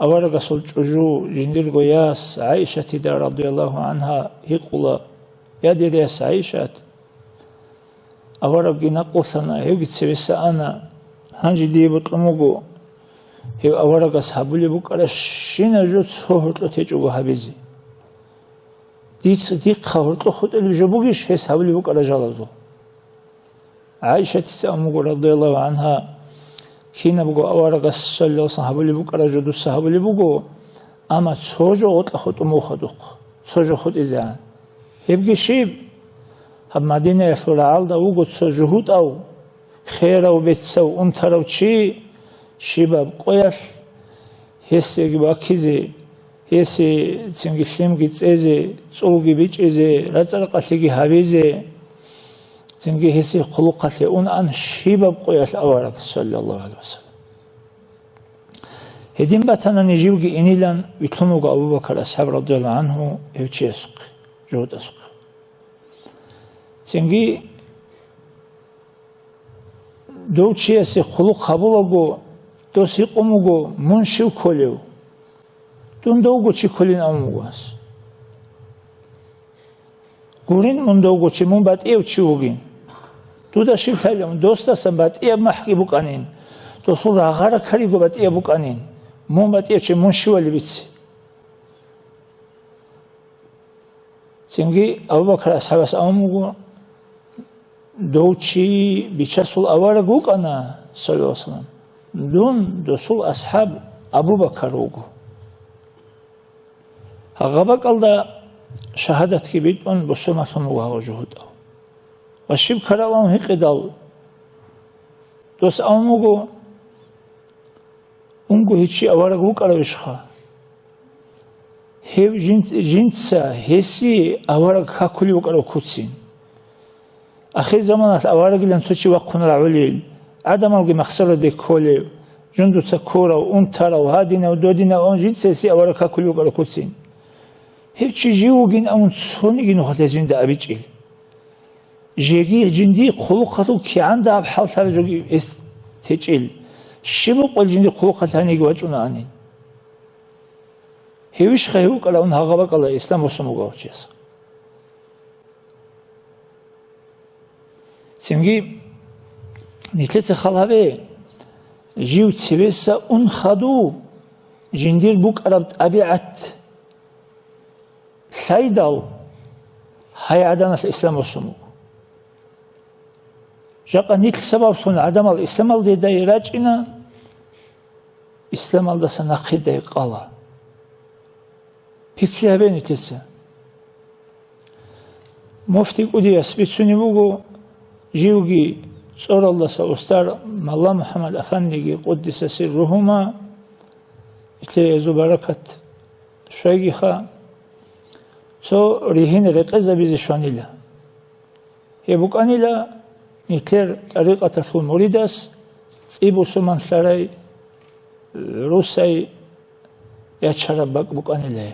أوارق سلجوجو جندير قياس عائشة تدا رضي الله عنها هيقولا يدي رياس عائشة أوارق نقل ثنا هيجي تسويس أنا هنجي دي بطلموجو هي أوارق أصحابي بكرة شينا جوت هورتلو تيجوا هبيزي دي خورتلو خد اللي جبوجيش هي أصحابي بكرة جالزو عائشة تسأمو رضي الله عنها كينا بقو أوارق السلة صحابي بكرة جدو صحابي بقو أما تسوجو غط أخد أمو خدوق تسوجو خد إزان يبقى شيب هم مدينة يحول عالدا وقو تسوجهود أو خير أو بيتسو أمترو چي شباب قويش هسي باكيزي هسي تنجي شلمجي تسيزي تسوغي بيچيزي راترقاتلجي هابيزي تنجي هسي خلقاتلي أن شباب قويش أوارق صلى الله عليه وسلم هدين باتانا نجيوغي إنيلان بيتلونوغ أبو بكر أصحاب رضي الله عنه يوچي أسوق جهود أسوق تنجي دوچي أسي خلق خبولوغو دوسي قوموغو منشيو كوليو دون دوغو چي كولين أموغو هس غورين من دوغو چي من بات إيو چي وغين دودا شيو خيليوم دوستا سن بات إيو محكي بوكانين دوسو راغارا كاريغو بات إيو بوكانين من بات إيو چي منشيو اللي بيتسي تنجي أبو بكر أصحاب أموغو دوچي بيچسول أوارغوك أنا صلى الله عليه وسلم دون دوسول أصحاب أبو بكر وغو هغبك الله شهادت كي بيتون بسمتون وغو جهود أو وشيب كراوان هيك دال دوس أموغو أنغو هيچي أوارغوك أروشخا هيو جنسا هسي أوارغ خاكولي وغو كوتسين آخر زمانات أوارق لن تشي وقنا العليل عدم الجي مخسرة ديكولي جندو تكورا وأنترا وهادينا ودودينا وأنجيل سيسي أوارق كل يوم كوتسين هيك شيء جيوجين أو نتصوني جنو خلتين دا أبيجيل جيجي جندي خلقته كي عنده بحال ترجوجي تجيل شبق والجندي خلقته هني جواجونا عنين هيوش خيوك على أنها غبق على الإسلام وسموه جيس سيمجي نتلت خلابي جيو تسبيسا خدو جندير بوك أربت أبيعت خيدال هاي عدم الإسلام والسمو جاقا نتل سبب تون عدم الإسلام الدي داي راجعنا إسلام الدا سنقي داي قالا بكلها بين نتلت مفتي قدي أسبيتسوني بوغو جيوغي صور الله سأستار مالله محمد أفندي قدس سرهما إتلي بركة شيخا سو ريهين رقزة بيزي شانيلا hebukanilə nitler tariqata sul muridas tsibusuman saray rusay yaşarabak bukanilə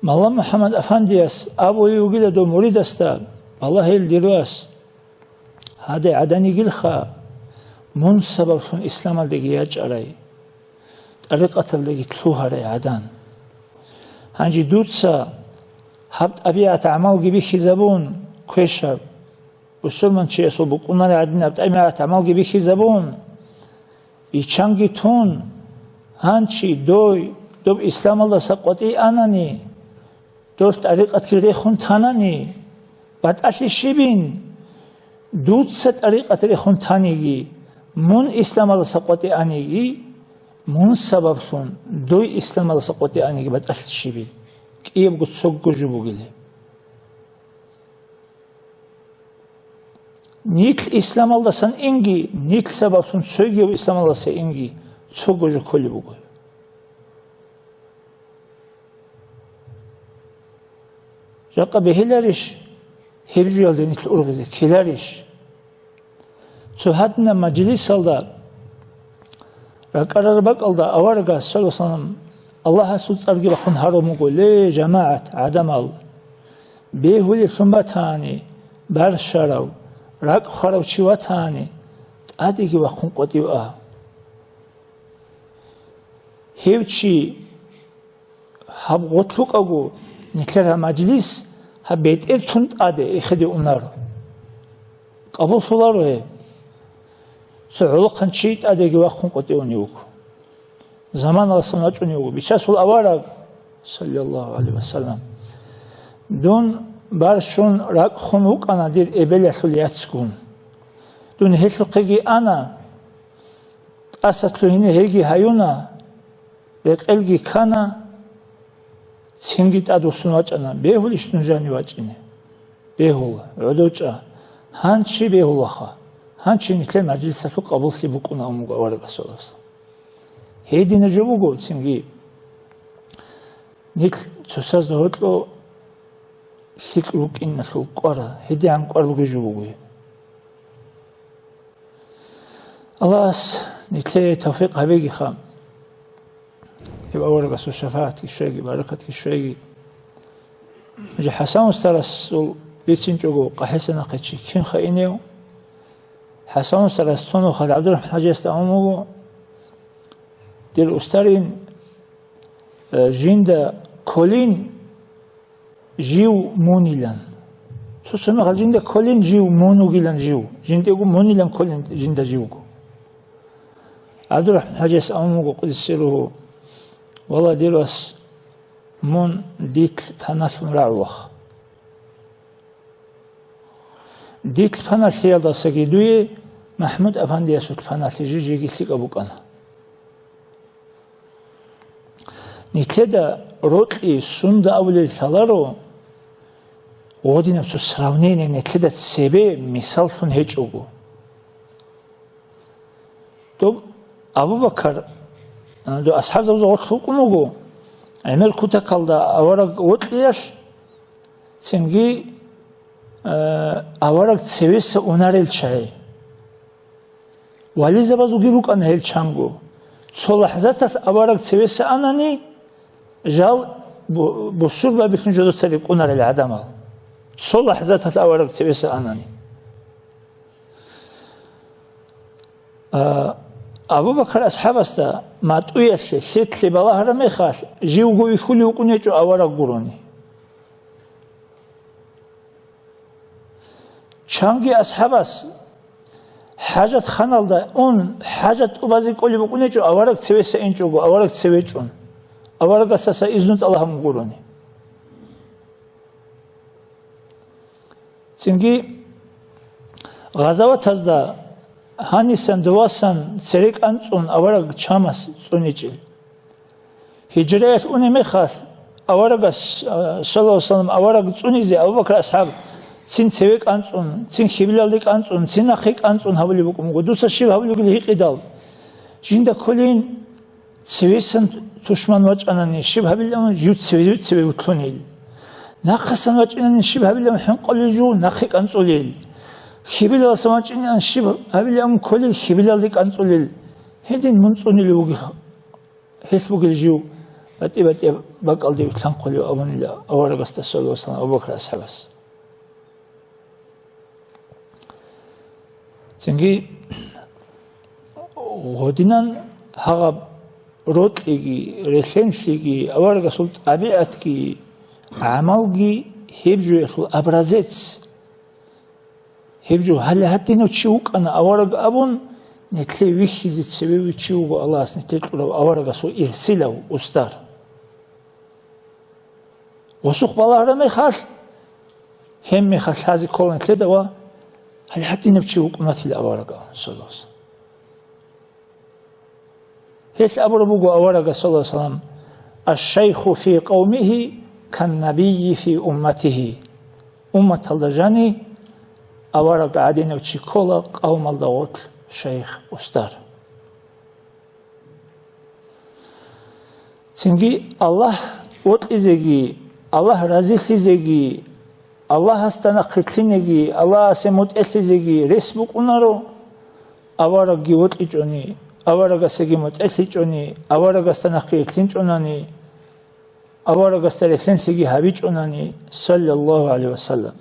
Malla Muhammed Efendiyas Abu Yugile do muridasta Allah el diras hade adani gilxa mun sababun İslam aldagi yaşaray tariqataldagi tluhare adan hangi dutsa habt abiyat amal gibi hizabun kweşab Müslüman çeyesu bu kunlar adına habt abiyat amal gibi hizabun içangi tun hangi dob İslam alda saqati anani dört tariqat kirexun tanani bat asli şibin dutsa tariqat kirexun tanigi mun İslam alda saqati anigi mun sababun doy İslam alda saqati anigi bat asli şibin Kiev gutsok gujubu gili. Nik İslam aldasan ingi, nik sababsun sögüyor İslam aldasa ingi, çok guju koli bugu. Jaka behiler iş, herci yolda nitli urgizi, kiler iş. Suhatna majlis alda, rakarar bak alda, avarga sallallahu Allah'a sultargi bakın harumu gole cemaat adam al. Behuli sumbatani bar şarav rak kharav chivatani adigi bakın qotiva. Hevchi hab qotluk agu nikara majlis habet ertunt ade ikhdi unar. Qabul sular ve su'uluqan chit adigi bakın qotivni yok. Zaman alsın açını yok. Bir çasul avarak sallallahu aleyhi ve sellem. Dün barşun rak khunuk anadir ebelesul yatskun. Dün helqigi ana asatluhini hegi hayuna reqelgi kana singit adusun açana behul iştunjani vaçini. Behul ödoça hançi behulaha. Hançi nitle meclisatu qabul ki bukuna umuga avarak solasın. Hedine jobugo singi nik tsosaz dohotlo sikruk inna sulqara hedian qarluge jobugo Allah nitle tawfiq habegi kham yeba warga so shafaat ki shaygi barakat ki shaygi je hasan ustaras litsin jogo qahsana qachi kin khaineo hasan ustaras sono khal abdurrahman hajesta umugo Der ustarin jinda kolin jiu munilan. Susunu hal jinda kolin jiu munugilan jiu. Jinda gu munilan kolin jinda jiu. Abdurrahman hajes amugu qudsiruhu. Wala diras mun dit panasun ra'wah. Dit panas yalda sagiduye Mahmud Efendi yasut panas jiji gitlik abukana. Nitleda rotli sunda avlil salaru odinapsu sravnene nitleda sebe misal sun heçugu. To Abu Bakar do ashab zavza otluqumugu Emir kuta kalda avarak otliyas singi avarak sevese onarel çay. Vali zabazu giruk an hel çamgu. Solahzatat avarak sevese anani Jal bu surba bütün jodu sevip onar el adam al. Sol lahzat avarak sevese anani. Abu Bakar ashabasta matuyashe setli balahra mekhas jiugo ikhuli ukunecho avarak guruni. Changi ashabas hajat khanalda on hajat ubazi koli ukunecho avarak sevese enchogo avarak sevechun. Avarak asasa iznut Allah'ım guruni. Çünkü gazavat azda hani sen duasan çeyrek antun avarak çamas sonici. Hicret unime khas avarak sallallahu aleyhi ve sellem avarak sonizi Abu Bakr ashab sin çeyrek antun sin hibilaldik antun sin akik antun havli bukum gudusa şiv havli gili hiqidal. Jinda kolin sevesin tuşman vaç anani şib habillan yut sevi utlunil. ناقة سماجين الشبه هبلا محن قلجو ناقك أنصوليل خبلا سماجين الشبه هبلا أم كل خبلا لك أنصوليل هدين منصوني لوجه هيسبوك الجو باتي بقال دي تنقل أبن الله أورا قست الصلاة والسلام أبو بكر أصحابس تنجي غدنا هغب رود إيجي رسنسيجي أورا قصلت أبيعتكي عملجي هبجو يخل أبرزت هبجو هل هاتينو تشوك أنا أورق أبون نتلي ويخيزت سبيوي تشوك الله سنتلو أورق أسو إرسلو أستار وسوق بالله رمي خال هم مخال هذه كلنا تدوا هل هاتينو تشوك نتلي أورق صلوس هيش أبربوغو أورق صلى الله عليه وسلم الشيخ في قومه كالنبي في أمته أمة الدجاني أورق عدين وشيكولا قوم الدوت شيخ أستار تنجي الله وطلزيجي الله رازيخزيجي الله استنقلتينيجي الله سموت إتلزيجي رسبوك أنارو أورق وطلجوني أورق سجيموت إتلجوني أورق استنقلتينجوناني أورق استرسنسيجي هابيج أناني صلى الله عليه وسلم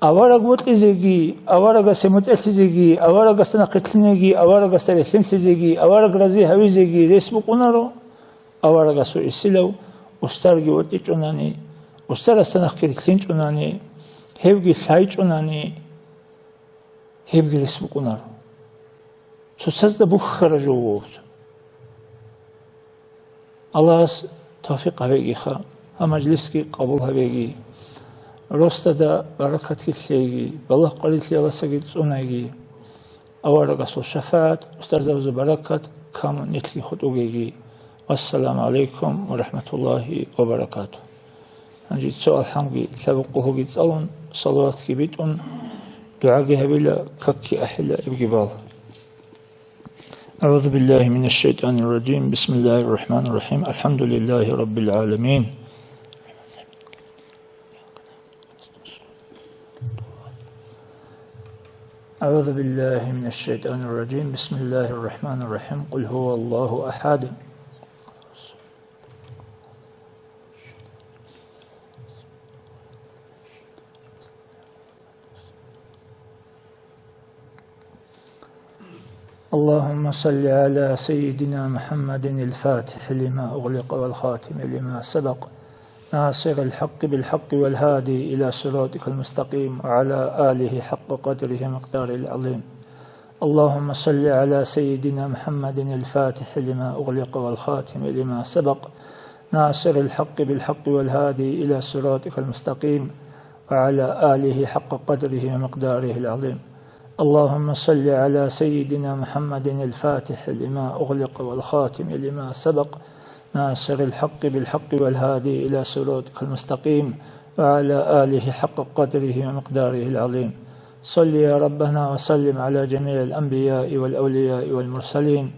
أورق وطلزيجي أورق سموت إتلزيجي أورق استنقلتينيجي أورق استرسنسيجي أورق رازي هابيزيجي رسبوك أنارو أورق سوء السلو أسترجي وطلج أناني أستر استنقلتينجوناني هبجي خايج أناني هبجي رسبوك أنارو تسزد بخر جووت الله توفيق هبيجي خا مجلسكي قبول هبيجي رستدا بركتك تليجي بالله قلت لي الله سجد صنعي أورق أصل شفاعة أسترزوز بركة كم نتلي خطوجي والسلام عليكم ورحمة الله وبركاته نجد سؤال حنجي سبقه جيت صلون صلوات كبيتون دعاء هبيلا ككي أحلى بجبال أعوذ بالله من الشيطان الرجيم بسم الله الرحمن الرحيم الحمد لله رب العالمين أعوذ بالله من الشيطان الرجيم بسم الله الرحمن الرحيم قل هو الله أحد اللهم صل على سيدنا محمد الفاتح لما أغلق والخاتم لما سبق ناصر الحق بالحق والهادي إلى صراطك المستقيم وعلى آله حق قدره مقداره العظيم اللهم صل على سيدنا محمد الفاتح لما أغلق والخاتم لما سبق ناصر الحق بالحق والهادي إلى صراطك المستقيم وعلى آله حق قدره ومقداره العظيم اللهم صل على سيدنا محمد الفاتح لما أغلق والخاتم لما سبق ناصر الحق بالحق والهادي إلى صراطك المستقيم وعلى آله حق قدره ومقداره العظيم صل يا ربنا وسلم على جميع الأنبياء والأولياء والمرسلين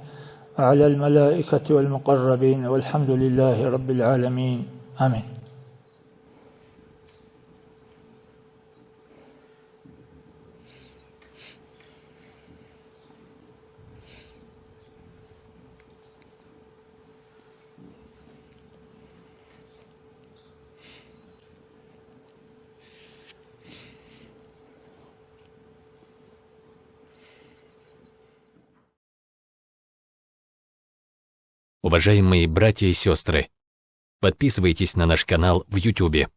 وعلى الملائكة والمقربين والحمد لله رب العالمين آمين. Уважаемые братья и сестры, подписывайтесь на наш канал в YouTube.